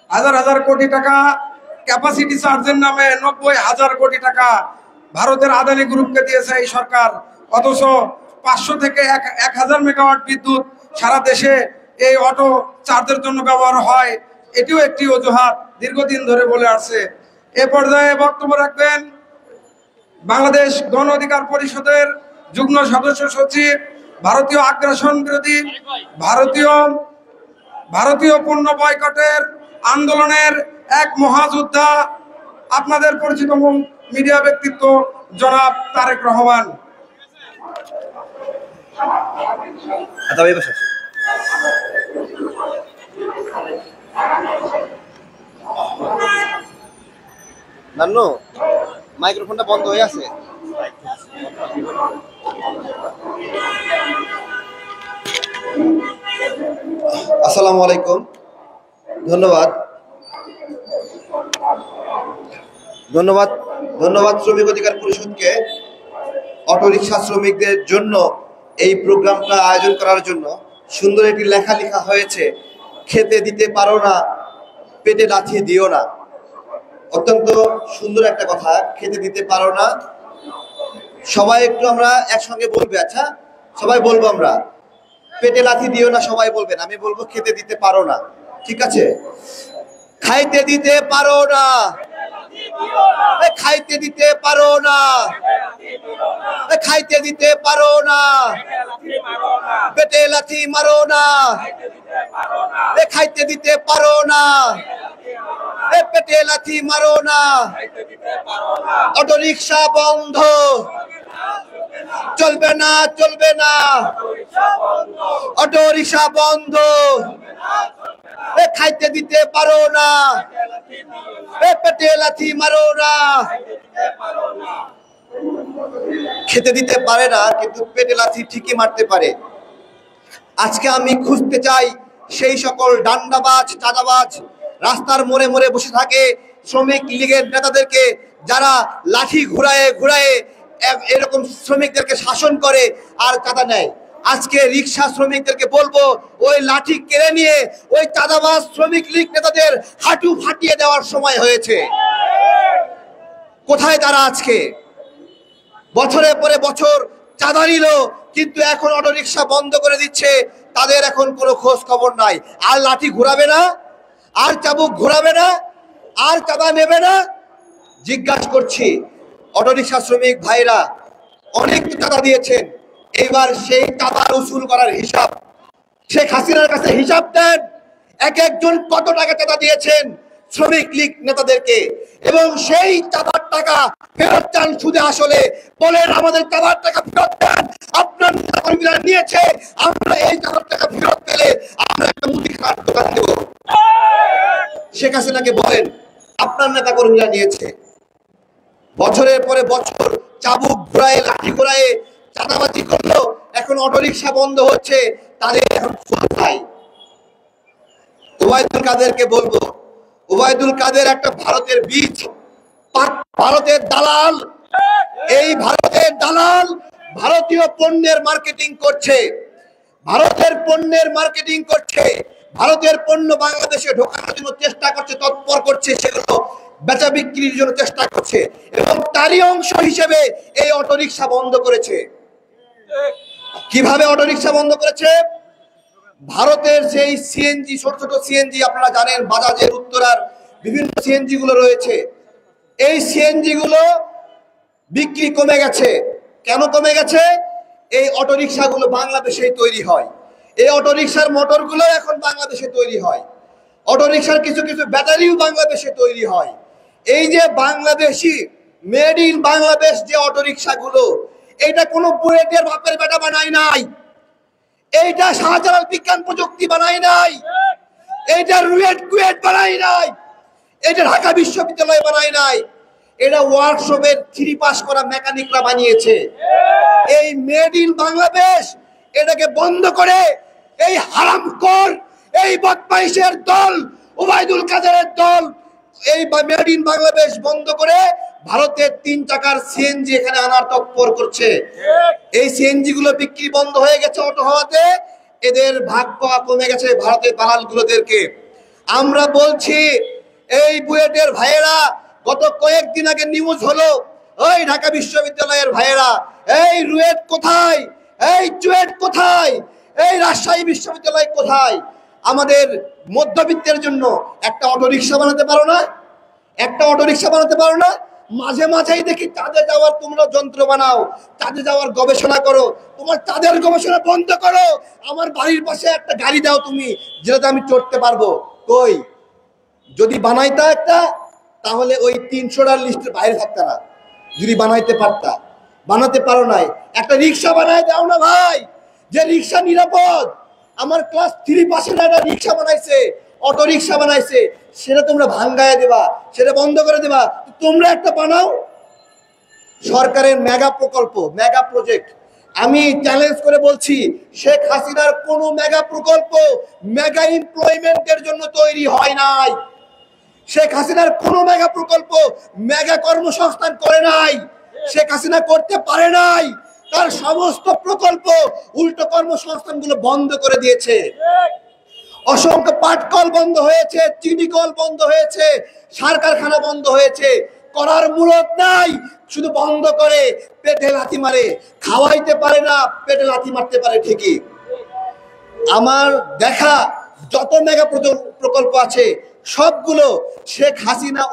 হাজার হাজার কোটি টাকা ক্যাপাসিটি চার্জের নামে 90,000 কোটি টাকা ভারতের আদানি গ্রুপকে দিয়েছে এই সরকার। অথচ 500 থেকে 1000 মেগাওয়াট বিদ্যুৎ সারা দেশে এই অটো চার্জের জন্য ব্যবহার হয়। এটিও একটি অজুহাত দীর্ঘদিন ধরে বলে আসছে। এ পর্যায়ে বক্তব্য রাখবেন বাংলাদেশ গণ অধিকার পরিষদের যুগ্ম সদস্য সচিব, ভারতীয় আগ্রাসন বিরোধী ভারতীয় পণ্য বয়কটের আন্দোলনের এক মহাযোদ্ধা, আপনাদের পরিচিত মিডিয়া ব্যক্তিত্ব জনাব তারেক রহমান।
নান্নু মাইক্রোফোনটা বন্ধ হয়ে আছে। আসসালামু আলাইকুম। ধন্যবাদ শ্রমিক অধিকার পরিষদকে অটোরিকশা শ্রমিকদের জন্য এই প্রোগ্রামটা আয়োজন করার জন্য। সুন্দর একটি লেখা লেখা হয়েছে, খেতে দিতে পারো না পেটে লাথি দিও না। অত্যন্ত সুন্দর একটা কথা, খেতে দিতে পারো না। সবাই একটু আমরা একসঙ্গে বলবে। আচ্ছা সবাই বলবো আমরা, পেটে লাথি দিও না সবাই বলবেন, আমি বলবো খেতে দিতে পারো না। ঠিক আছে? খাইতে দিতে পারো না, খাইতে দিতে পারো না, খাইতে দিতে পারো না, পেটে লাথি মারো না, খাইতে দিতে পারো না, পেটে লাথি মারো না। অটো রিক্সা বন্ধ, চলবে না চলবে না, অটো রিক্সা বন্ধ। খাইতে দিতে পারো না, পেটে লাথি মারো না। খেতে দিতে পারে না কিন্তু পেটে লাথি ঠিকই মারতে পারে। আজকে আমি খুঁজতে চাই সেই সকল ডান্ডাবাজ চাঁদাবাজ রাস্তার মোড়ে মোড়ে বসে থাকে শ্রমিক লীগের নেতাদেরকে, যারা লাঠি ঘুরায়ে ঘুরায়ে এরকম শ্রমিকদেরকে শাসন করে আর চাঁদা নেয়। আজকে রিক্সা শ্রমিকদেরকে বলবো, ওই লাঠি কেড়ে নিয়ে ওই চাঁদাবাজ শ্রমিক লীগ নেতাদের হাঁটু ফাটিয়ে দেওয়ার সময় হয়েছে। কোথায় তারা? আজকে বছরের পরে বছর চাঁদা নিল, কিন্তু এখন অটো রিক্সা বন্ধ করে দিচ্ছে। তাদের এখন কোনো খোঁজ খবর নাই। আর লাঠি ঘোরাবে না, আর চাবুক ঘোরাবে না, আর চাঁদা নেবে না। জিজ্ঞাসা করছি, অটো রিক্সা শ্রমিক ভাইরা অনেক চাঁদা দিয়েছেন, এবার সেই চাঁদা উসুল করার হিসাব শেখ হাসিনার কাছে হিসাব দেন। এক একজন কত টাকা চাঁদা দিয়েছেন শ্রমিক লীগ নেতাদেরকে, এবং সেই চাঁদার টাকা ফেরত চান সুদে আসলে। বলেন আমাদের চাঁদার টাকা ফেরত দেন। আপনার নেতাকর্মীরা নিয়েছে, আমরা এই চাঁদার টাকা ফেরত পেলে আমরা একটা মুদিখানার দোকান দেব। শেখ হাসিনাকে বলেন আপনার নেতাকর্মীরা নিয়েছে। বছরের পরে বছর চাবুক ঘুরায়ে লাঠি ঘুরায়ে চাঁদাবাজি করলো, এখন অটোরিকশা বন্ধ হচ্ছে, তাদের এখন খোঁজ নাই। ওবায়দুল কাদেরকে বলবো, ওবায়দুল কাদের একটা ভারতের বীজ, ভারতের দালাল। এই ভারতের দালাল ভারতীয় পণ্যের মার্কেটিং করছে, ভারতের পণ্যের মার্কেটিং করছে, ভারতের পণ্য বাংলাদেশে ঢোকানোর জন্য চেষ্টা করছে, তৎপর করছে। সেগুলো বেচা বিক্রির জন্য চেষ্টা করছে এবং তারই অংশ হিসেবে এই অটোরিকশা বন্ধ করেছে। কিভাবে অটোরিকশা বন্ধ করেছে? ভারতের সেই সিএনজি, ছোট ছোট সিএনজি, আপনারা জানেন বাজাজের, উত্তরার বিভিন্ন সিএনজি গুলো রয়েছে, এই সিএনজি গুলো বিক্রি কমে গেছে। কেন কমে গেছে? এই অটোরিকশা গুলো বাংলাদেশেই তৈরি হয়, এই অটোরিকশার মোটর গুলো এখন বাংলাদেশে তৈরি হয়, অটোরিকশার কিছু কিছু ব্যাটারিও বাংলাদেশে তৈরি হয়। এই যে বাংলাদেশি মেড ইন বাংলাদেশ যে অটোরিকশা গুলো, এটা কোনো বুয়েটের বাপের বেটা বানায় নাই, এইটা শাহজালাল বিজ্ঞান প্রযুক্তি বানায় নাই, এইটা রুয়েট কুয়েট বানায় নাই, এটা ঢাকা বিশ্ববিদ্যালয় বানায় নাই, এটা ওয়ার্কশপের 3 পাস করা মেকানিকরা বানিয়েছে। এই মেড ইন বাংলাদেশ এটাকে বন্ধ করে এই হারামখোর, এই বদমাইশের দল, ওবায়দুল কাদেরের দল এই মেড ইন বাংলাদেশ বন্ধ করে ভারতের 3 টাকার সিএনজি এখানে আনার তৎপর করছে। এই সিএনজি গুলো বিক্রি বন্ধ হয়ে গেছে অটো হওয়াতে, এদের ভাগ পাওয়া কমে গেছে ভারতের দালালগুলোদেরকে। আমরা বলছি এই বুয়েটের ভাইয়েরা, গত কয়েকদিন আগে নিউজ হলো, ওই ঢাকা বিশ্ববিদ্যালয়ের ভাইয়েরা, এই রুয়েট কোথায়, এই চুয়েট কোথায়, এই রাজশাহী বিশ্ববিদ্যালয় কোথায়? আমাদের মধ্যবিত্তের জন্য একটা অটোরিকশা বানাতে পারো না? একটা অটোরিকশা বানাতে পারো না? মাঝে মাঝেই দেখি চাঁদে যাওয়ার তোমরা যন্ত্র বানাও, চাঁদে যাওয়ার গবেষণা করো, তোমার চাঁদের গবেষণা বন্ধ করো, আমার বাড়ির পাশে একটা গাড়ি দাও তুমি, যেটাতে আমি চড়তে পারবো। কই? যদি বানাইতা একটা, তাহলে ওই 300টার লিস্টের বাইরে থাকতা না। যদি বানাইতে পারতা, বানাতে পারো নাই, একটা রিক্সা বানায় দাও না ভাই, যে রিক্সা নিরাপদ। আমার ক্লাস 3 পাশের একটা রিক্সা বানাইছে, অটো রিক্সা বানাইছে, সেটা তোমরা ভাঙ্গায় দেবা, সেটা বন্ধ করে দেবা। তোমরা একটা বানাও। সরকারের মেগা প্রকল্প, মেগা প্রজেক্ট, আমি চ্যালেঞ্জ করে বলছি, শেখ হাসিনার কোনো মেগা প্রকল্প মেগা এমপ্লয়মেন্টের জন্য তৈরি হয় নাই। শেখ হাসিনার কোন মেগা প্রকল্প মেগা কর্মসংস্থান করে নাই, শেখ হাসিনা করতে পারে নাই। তার সমস্ত প্রকল্প উল্টো কর্মসংস্থানগুলো বন্ধ করে দিয়েছে। অসংখ্য পাটকল বন্ধ হয়েছে, চিনি কল বন্ধ হয়েছে, সার কারখানা বন্ধ হয়েছে। করার মুরত নাই, শুধু বন্ধ করে পেটে লাথি মারে। খাওয়াইতে পারে না, পেটে লাথি মারতে পারে ঠিকই। আমার দেখা যত মেগা প্রকল্প আছে সবগুলো শেখ হাসিনা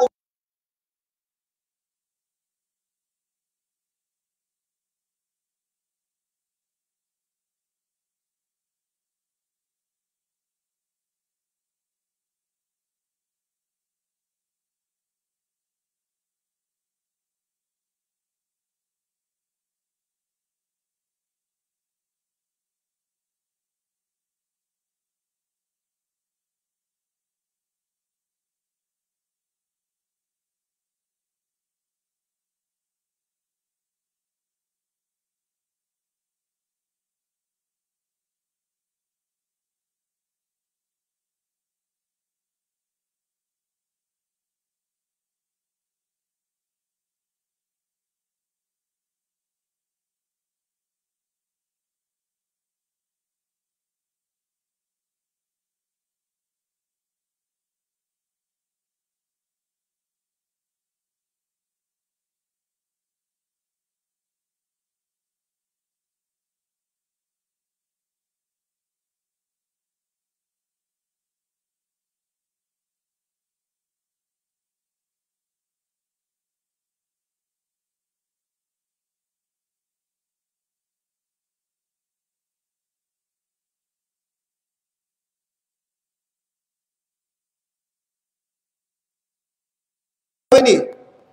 হয়নি,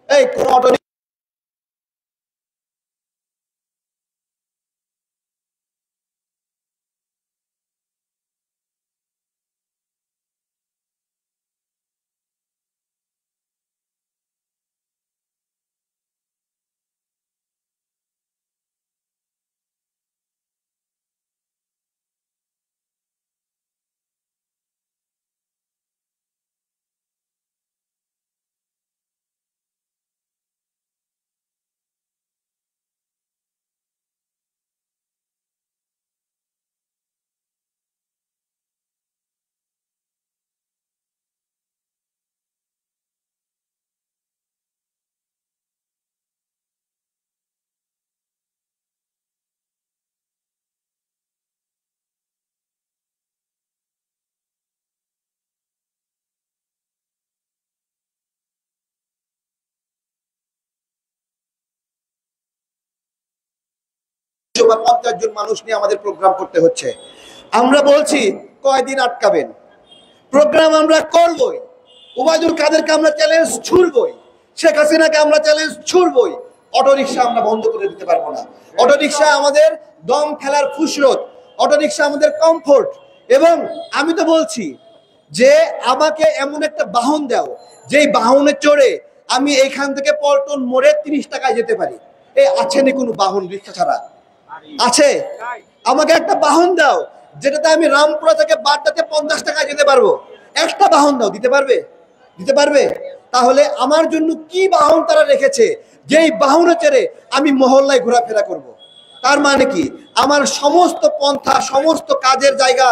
এই কোন অটো বা 50 জন মানুষ নিয়ে আমাদের প্রোগ্রাম করতে হচ্ছে। আমরা বলছি কয়দিন আটকাবেন? প্রোগ্রাম আমরা করবই। ওবায়দুল কাদেরকে আমরা চ্যালেঞ্জ ছুড়বই, শেখ হাসিনাকে আমরা চ্যালেঞ্জ ছুড়বই। অটোরিকশা আমরা বন্ধ করে দিতে পারবো না। অটোরিকশা আমাদের দম ফেলার ফুসরত, অটোরিকশা আমাদের কমফোর্ট। এবং আমি তো বলছি যে আমাকে এমন একটা বাহন দাও যেই বাহনে চড়ে আমি এইখান থেকে পল্টন মোড়ে 30 টাকায় যেতে পারি। আছে নি কোনো বাহন রিক্সা ছাড়া? আছে? আমাকে একটা বাহন দাও যেটাতে আমি রামপুরা থেকে বাড্ডাতে 50 টাকায় যেতে পারবো। একটা বাহন দাও, দিতে পারবে? দিতে পারবে? তাহলে আমার জন্য কি বাহন তারা রেখেছে যেই বাহনে চড়ে আমি মহল্লায় ঘোরাফেরা করব? তার মানে কি আমার সমস্ত পন্থা, সমস্ত কাজের জায়গা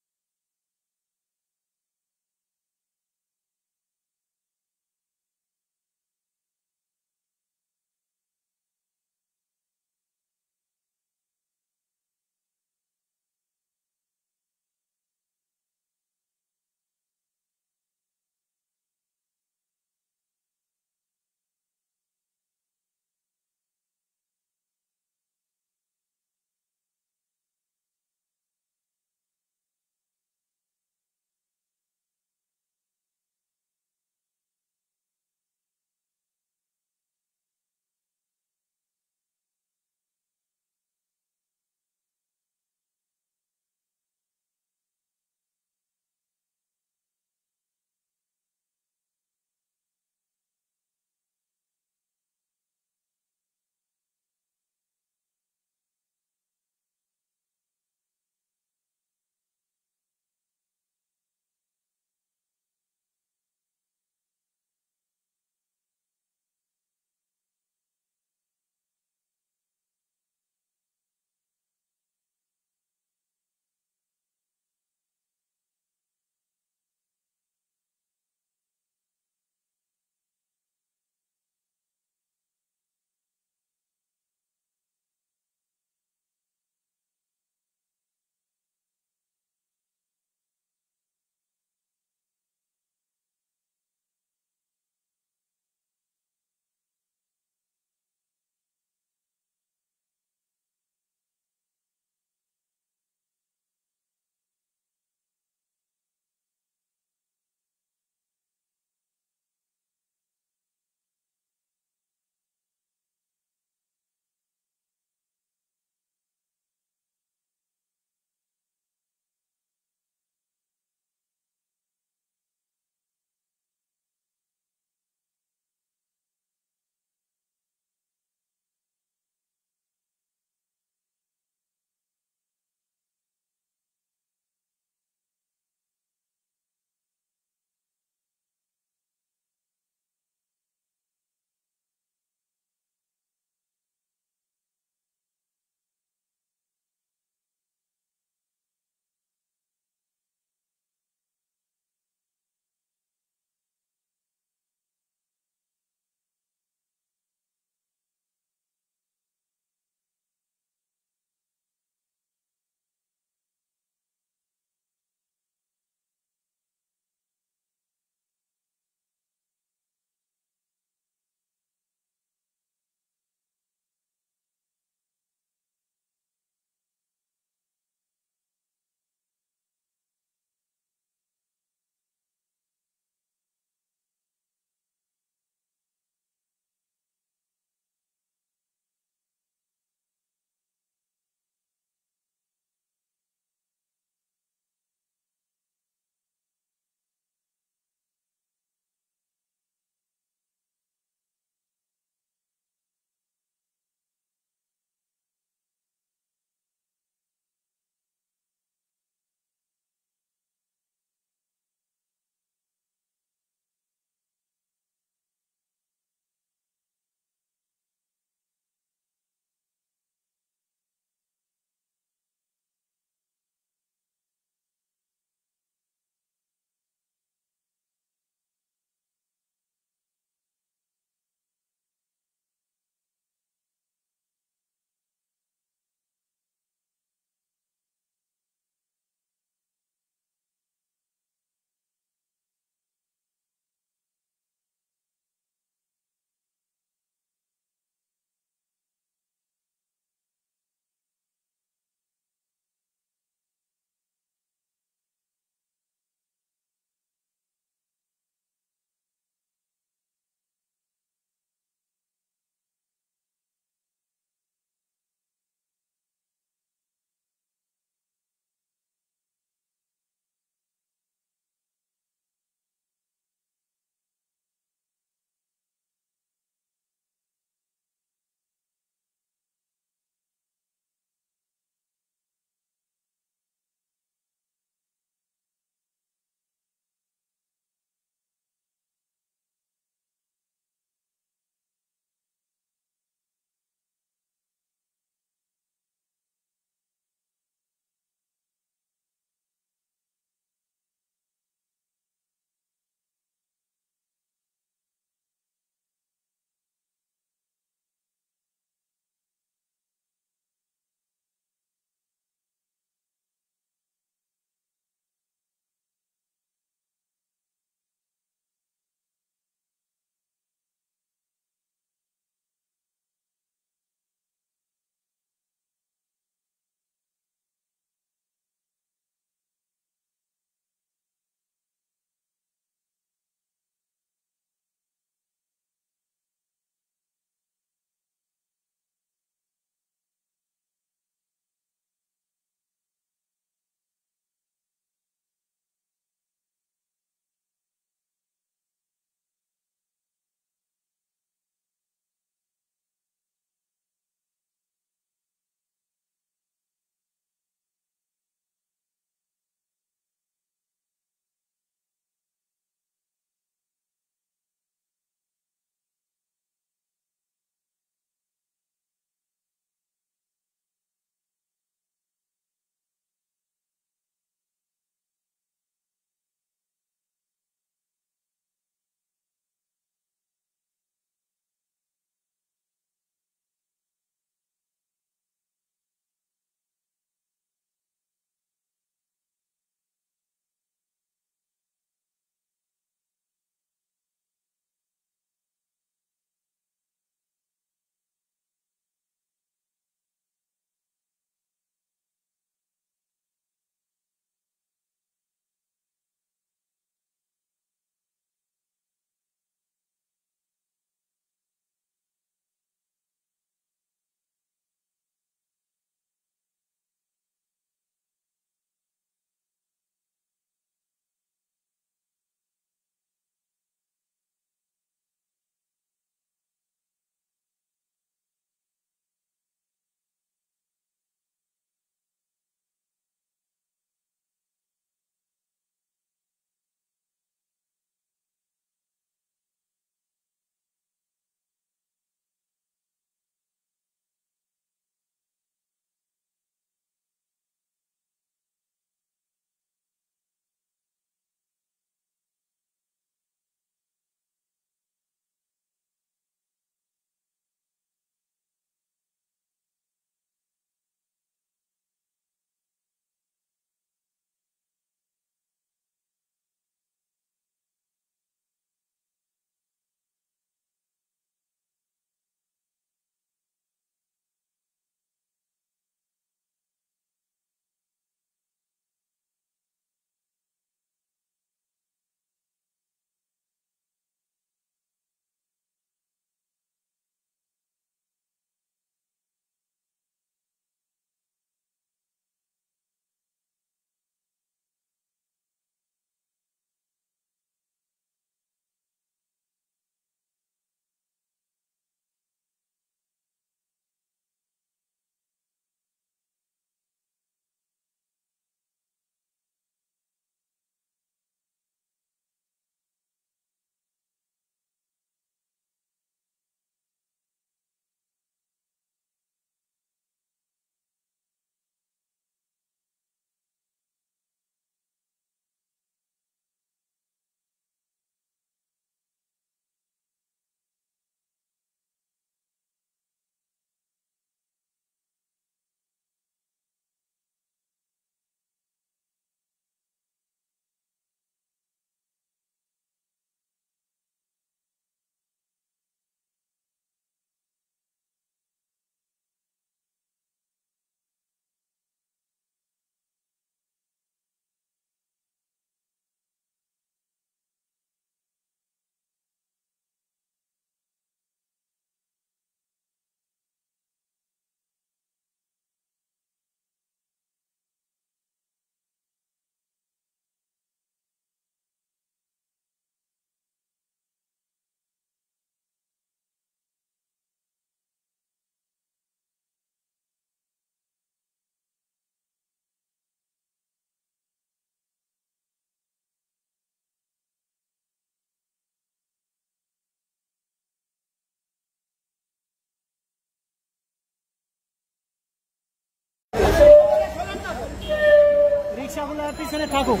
রিক্সাগুলো পিছনে থাকুক,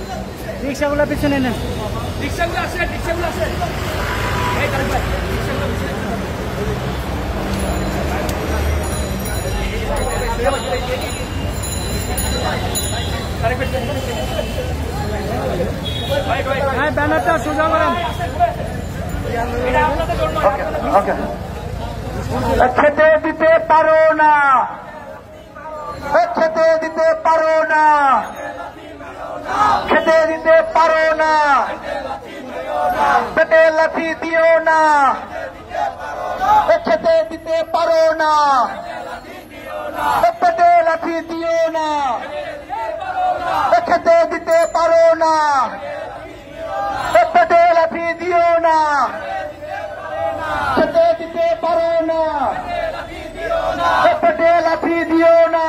রিক্সাগুলো পিছনে নেন,
রিক্সাগুলো আসে, রিক্সাগুলো আসে। এই তারিক ভাই, রিক্সাগুলো পিছনে
ব্যানারটা সোজা করেন।
খেতে দিতে পারো না, খেতে দিতে পারো না, খেতে দিতে পারো না, পেটে লাথি দিও না, খেতে দিতে পারো না, পেটে লাথি দিও না, খেতে দিতে পারো না, পেটে লাথি দিও না, খেতে দিতে পারো না, পেটে লাথি দিও না,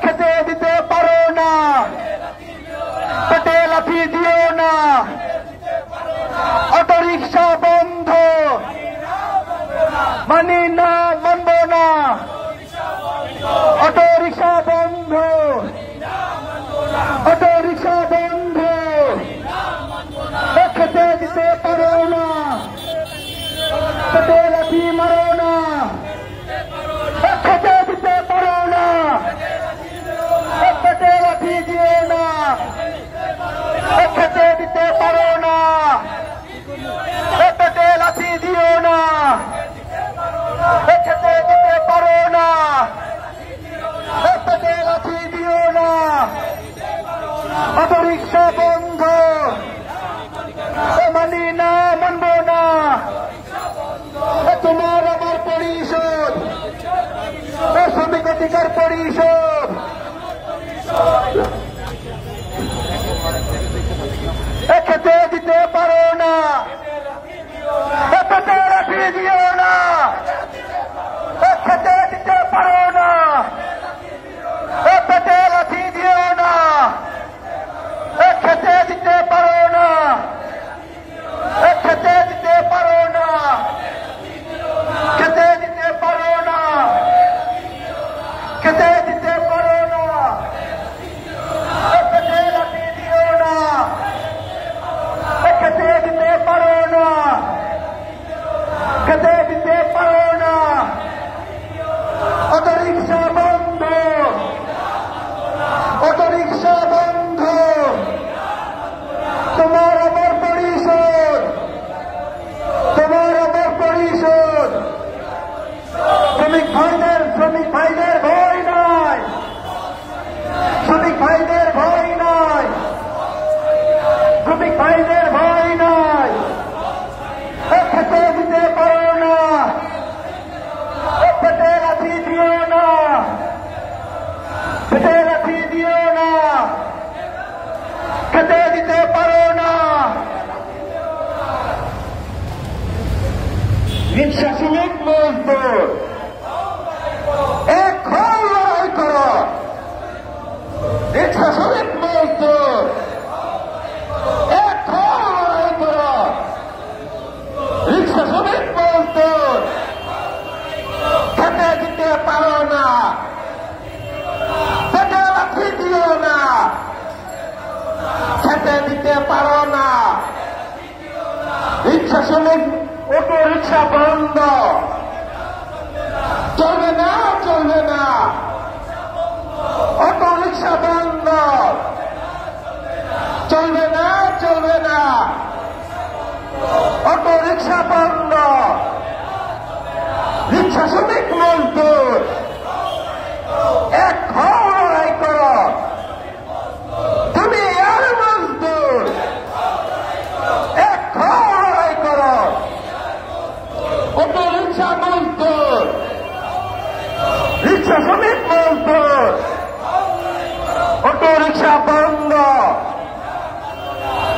খেতে দিতে পারো না, পেটে লাথি দিও না, অটো রিক্সা বন্ধ, মানি না, মানব না, অটো রিক্সা বন্ধ, অটো রিক্সা বন্ধ, খেতে দিতে পারো না, পেটে লাথি মারো না, খেতে দিতে পারো না, পেটে লাথি দিও না, খেতে দিতে পারো না, পেটে লাথি দিও না, খেতে দিতে পারো না, পেটে লাথি দিও না, অটো রিক্সা বন্ধ, মানি না, মানব না, তোমার আমার পরিষদ, শ্রমিক অধিকার পরিষদ, খেতে দিতে পারো না, পেটে লাথি দিও না, খেতে দিতে পারো না, পেটে লাথি দিও না, খেতে দিতে পারো না, খেতে দিতে পারো না, খেতে দিতে পারো না, খেতে দিতে পারো না, পেটে লাথি দিও না, খেতে দিতে পারো না, খেতে দিতে পারো না, অটো রিক্সা বন্ধ, অটো রিক্সা বন্ধ, তোমার আমার পরিষদ, তোমার আমার পরিষদ, শ্রমিক ভাইদের ভয় নাই, শ্রমিক ভাইদের ভয় নাই, শ্রমিক ভাইদের ভয় নাই, খেতে দিতে পারো না, পেটে লাথি দিও না, পেটে লাথি দিও না, খেতে দিতে পারো না, রিক্সা শ্রমিক মজদুর এক হয়ে লড়াই করো, রিক্সা শ্রমিক মজদুর এক হয়ে লড়াই করো, রিক্সা শ্রমিক মজদুর খেতে দিতে পারো না, পেটে লাথি দিও না, খেতে দিতে পারো না, রিক্সা শ্রমিক অটো রিক্সা বন্ধ, চলবে না, চলবে না, অটো রিক্সা বন্ধ, চলবে না, চলবে না, অটো রিক্সা বন্ধ, রিক্সা শ্রমিক মজদুর এক হও লড়াই করো, তুমি আর মজদুর এক হও লড়াই করো, অটো রিক্সা মজদুর, রিক্সা শ্রমিক মজদুর, অটো রিক্সা বন্ধ,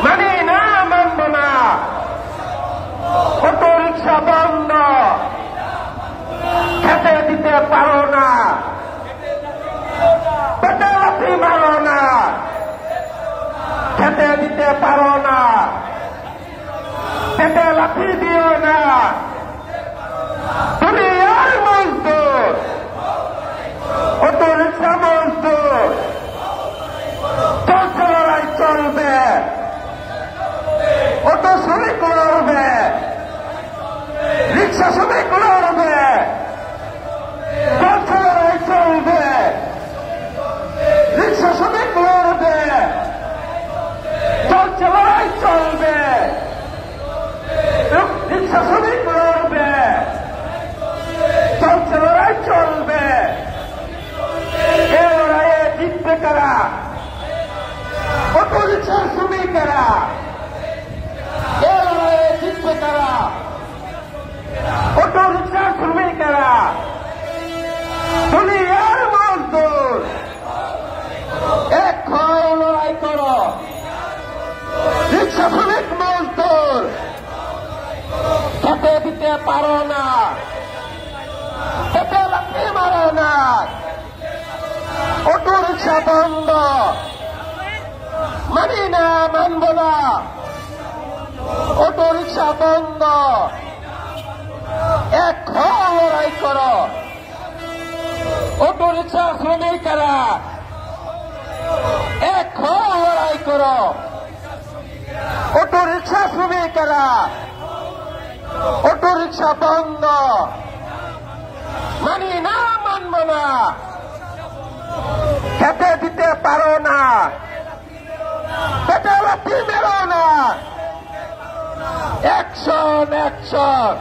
মানি না, মানব না, অটো রিক্সা বন্ধ, খেতে দিতে পারো না, পেটে লাথি মারো না, খেতে দিতে পারো না, পেটে লাথি দিও না, তুমি আর মজদুর, অটো রিক্সা মজদুর, শ্রমিকেরা, অটো রিক্সার শ্রমিকেরা, এ লড়াইয়ে জিতবে কারা? অটো রিক্সার শ্রমিকেরা, দুনিয়ার মজদুর, এক হয়ে লড়াই করো। রিক্সা শ্রমিক মজদুর খেতে দিতে পারো না, খেতে লাথি মারো না, অটো রিক্সা বন্ধ, মানি না, মানব না, অটো রিক্সা বন্ধ, এক লড়াই করো। অটো রিক্সা শ্রমিকেরা, এক লড়াই করো। অটো রিক্সা শ্রমিকেরা, অটো রিক্সা বন্ধ, মানি না, মানব না, খেতে দিতে পারো না, পেটে লাথি মেরো না। অ্যাকশন, অ্যাকশন,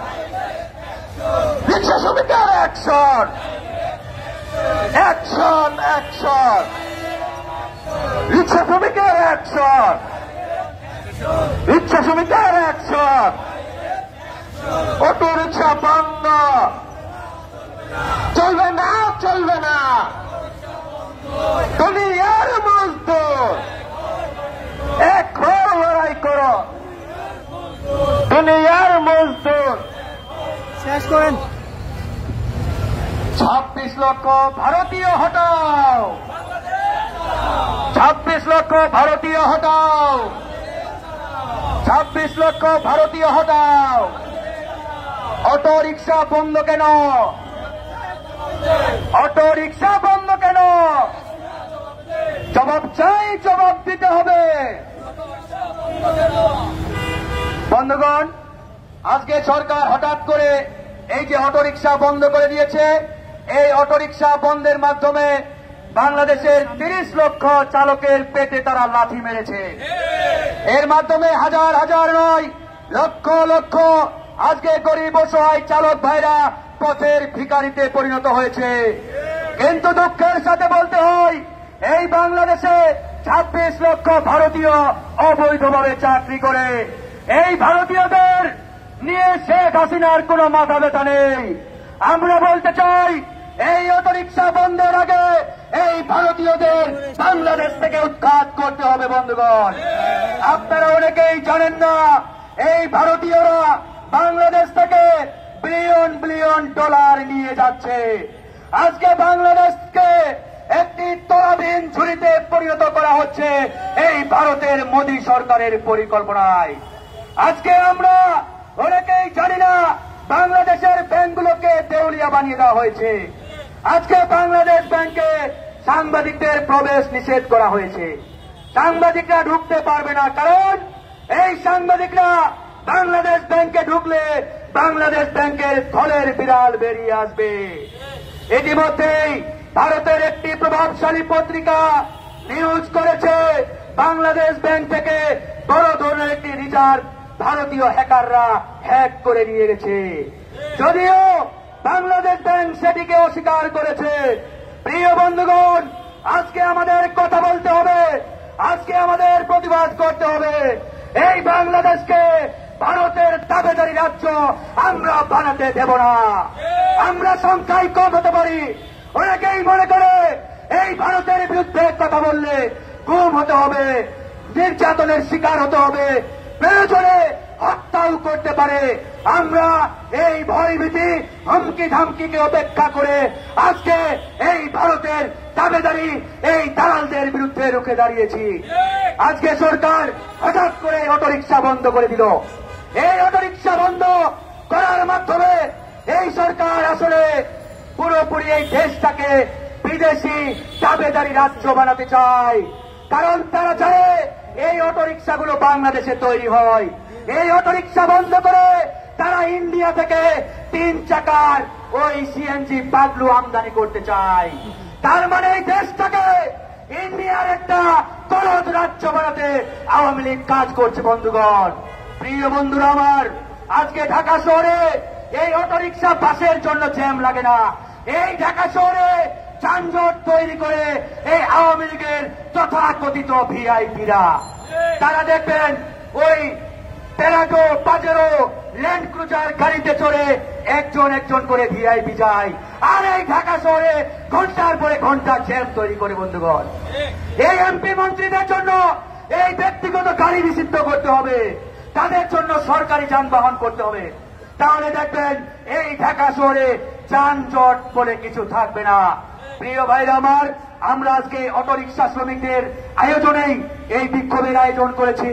রিক্সা শ্রমিকের অ্যাকশন, অ্যাকশন, অ্যাকশন, রিক্সা শ্রমিকের অ্যাকশন, রিক্সা শ্রমিকের অ্যাকশন। অটো রিক্সা বন্ধ, চলবে না, চলবে না। দুনিয়ার মজদুর, এক লড়াই করো। দুনিয়ার মজদুর,
শেষ করেন।
26 লক্ষ ভারতীয় হটাও, 26 লক্ষ ভারতীয় হটাও, 26 লক্ষ ভারতীয় হটাও। অটো রিক্সা বন্ধ কেন? অটো রিক্সা বন্ধ কেন? জবাব চাই, জবাব দিতে হবে। বন্ধুগণ, আজকে সরকার হঠাৎ করে এই যে অটো রিক্সা বন্ধ করে দিয়েছে, এই অটো রিক্সা বন্ধের মাধ্যমে বাংলাদেশের 30 লক্ষ চালকের পেটে তারা লাথি মেরেছে। এর মাধ্যমে হাজার হাজার নয়, লক্ষ লক্ষ আজকে গরিব অসহায় চালক ভাইরা পথের ভিখারিতে পরিণত হয়েছে। কিন্তু দুঃখের সাথে বলতে হয়, এই বাংলাদেশে 26 লক্ষ ভারতীয় অবৈধভাবে চাকরি করে। এই ভারতীয়দের নিয়ে শেখ হাসিনার কোনো মাথা ব্যথা নেই। আমরা বলতে চাই, এই অটো রিক্সা বন্ধের আগে এই ভারতীয়দের বাংলাদেশ থেকে উৎখাত করতে হবে। বন্ধুগণ, আপনারা অনেকেই জানেন না, এই ভারতীয়রা বাংলাদেশ থেকে বিলিয়ন বিলিয়ন ডলার নিয়ে যাচ্ছে। আজকে বাংলাদেশকে একটি তলাবিহীন ঝুড়িতে পরিণত করা হচ্ছে এই ভারতের মোদী সরকারের পরিকল্পনায়। আজকে আমরা অনেকেই জানি না, বাংলাদেশের ব্যাংকগুলোকে দেউলিয়া বানিয়ে দেওয়া হয়েছে। আজকে বাংলাদেশ ব্যাংকে সাংবাদিকদের প্রবেশ নিষেধ করা হয়েছে। সাংবাদিকরা ঢুকতে পারবে না, কারণ এই সাংবাদিকরা বাংলাদেশ ব্যাংকে ঢুকলে বাংলাদেশ ব্যাংকের থলের বিড়াল বেরিয়ে আসবে। ইতিমধ্যেই ভারতের একটি প্রভাবশালী পত্রিকা নিউজ করেছে, বাংলাদেশ ব্যাংক থেকে বড় ধরনের একটি রিজার্ভ ভারতীয় হ্যাকাররা হ্যাক করে নিয়ে গেছে। যদিও বাংলাদেশ ব্যাংক সেটিকে অস্বীকার করেছে। প্রিয় বন্ধুগণ, আজকে আমাদের কথা বলতে হবে, আজকে আমাদের প্রতিবাদ করতে হবে। এই বাংলাদেশকে ভারতের দাবেদারি রাজ্য আমরা বানাতে দেব না। আমরা সংখ্যায় কম হতে পারি, অনেকেই মনে করে এই ভারতের বিরুদ্ধে কথা বললে গুম হতে হবে, নির্যাতনের শিকার হতে হবে, প্রয়োজনে হত্যাও করতে পারে। আমরা এই ভয়ভীতি, হুমকি ধামকিকে উপেক্ষা করে আজকে এই ভারতের দাবেদারি, এই দালালদের বিরুদ্ধে রুখে দাঁড়িয়েছি। আজকে সরকার হঠাৎ করে অটোরিকশা বন্ধ করে দিল। এই অটোরিকশা বন্ধ করার মাধ্যমে এই সরকার আসলে পুরোপুরি এই দেশটাকে বিদেশি দাবেদারি রাজ্য বানাতে চায়। কারণ তারা চায় এই অটোরিকশাগুলো বাংলাদেশে তৈরি হয়। এই অটোরিকশা বন্ধ করে তারা ইন্ডিয়া থেকে 3 চাকার ওই সিএনজি পাগলু আমদানি করতে চায়। তার মানে এই দেশটাকে ইন্ডিয়ার একটা কলদ রাজ্য বানাতে আওয়ামী লীগ কাজ করছে। বন্ধুগণ, প্রিয় বন্ধুরা আমার, আজকে ঢাকা শহরে এই অটোরিকশা বাসের জন্য জ্যাম লাগে না। এই ঢাকা শহরে যানজট তৈরি করে এই আওয়ামী লীগের তথাকথিত ভিআইপিরা। তারা দেখবেন ওই প্যারাডো পাজেরো ল্যান্ড ক্রুজার গাড়িতে চড়ে একজন একজন করে ভিআইপি যায়, আর এই ঢাকা শহরে ঘন্টার পরে ঘন্টা জ্যাম তৈরি করে। বন্ধুগণ, এই এমপি মন্ত্রীদের জন্য এই ব্যক্তিগত গাড়ি নিষিদ্ধ করতে হবে, তাদের জন্য সরকারি যানবাহন করতে হবে। তাহলে দেখবেন এই ঢাকা শহরে যানজট বলে কিছু থাকবে না। প্রিয় ভাইরা আমার, আমরা আজকে অটোরিকশা শ্রমিকদের আয়োজনেই এই বিক্ষোভের আয়োজন করেছি।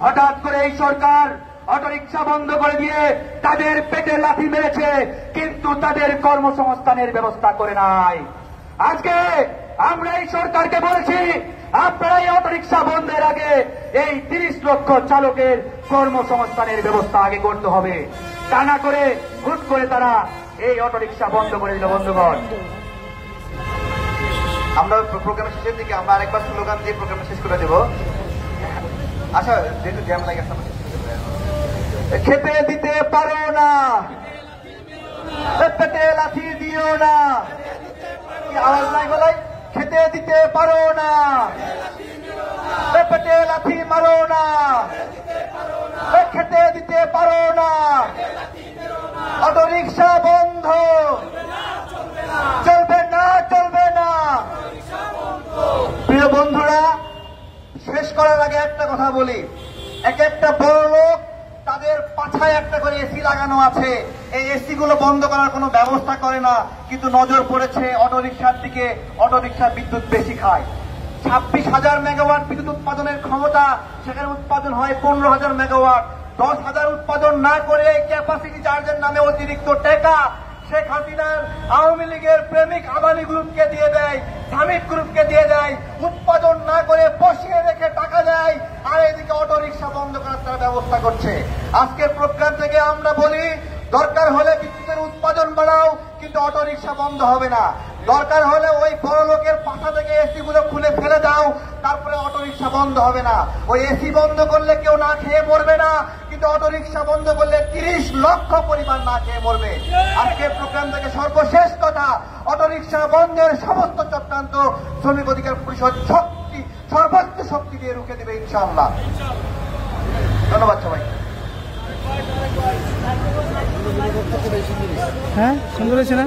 হঠাৎ করে এই সরকার অটোরিকশা বন্ধ করে দিয়ে তাদের পেটে লাথি মেরেছে, কিন্তু তাদের কর্মসংস্থানের ব্যবস্থা করে নাই। আজকে আমরা এই সরকারকে বলেছি, আপনারা এই অটোরিকশা বন্ধের আগে এই 30 লক্ষ চালকের কর্মসংস্থানের ব্যবস্থা আগে করতে হবে। তা না করে হুট করে তারা এই অটোরিকশা বন্ধ করে দিল। বন্ধুগণ,
আমরা প্রোগ্রামের শেষের দিকে আমরা আরেকবার স্লোগান দিয়ে প্রোগ্রাম শেষ করে দেব। আচ্ছা, যেহেতু জ্যাম লাগে
খেতে দিতে পারো না, পেটে লাথি দিও না, আওয়াজ নাই বলাই, খেতে দিতে পারো না, পেটে লাথি মারো না, খেতে দিতে পারো না, অটোরিকশা বন্ধ, চলবে না, চলবে না। প্রিয় বন্ধুরা, শেষ করার আগে একটা কথা বলি, এক একটা বড় লোক তাদের পাছায় একটা করে এসি লাগানো আছে, এই এসি গুলো বন্ধ করার কোনো ব্যবস্থা করে না, কিন্তু নজর পড়েছে অটোরিকশার দিকে। অটোরিকশা বিদ্যুৎ বেশি খায়, 26,000 মেগাওয়াট বিদ্যুৎ উৎপাদনের ক্ষমতা, সেখানে উৎপাদন হয় 15,000 মেগাওয়াট। 10,000 উৎপাদন না করে ক্যাপাসিটি চার্জের নামে অতিরিক্ত টাকা শেখ হাসিনার আওয়ামী লীগের প্রেমিক আদানি গ্রুপকে দিয়ে দেয়, সামিট গ্রুপকে দিয়ে দেয়, উৎপাদন না করে বসিয়ে রেখে টাকা দেয়, আর এদিকে অটোরিকশা বন্ধ করার তারা ব্যবস্থা করছে। আজকের প্রোগ্রাম থেকে আমরা বলি, দরকার হলে বিদ্যুতের উৎপাদন বাড়াও, কিন্তু অটোরিকশা বন্ধ হবে না। দরকার হলে ওই বড় লোকের পাশা থেকে এসি গুলো খুলে ফেলে দাও, তারপরে অটোরিকশা বন্ধ হবে না। ওই এসি বন্ধ করলে কেউ না খেয়ে মরবে না, কিন্তু অটোরিকশা বন্ধ করলে 30 লক্ষ পরিবার না খেয়ে মরবে। আজকের প্রোগ্রাম থেকে সর্বশেষ কথা, অটোরিকশা বন্ধের সমস্ত চক্রান্ত শ্রমিক অধিকার পরিষদ সর্বোচ্চ শক্তি দিয়ে রুখে দেবে ইনশাআল্লাহ। ধন্যবাদ সবাই।
হ্যাঁ, সুন্দর হয়েছে না?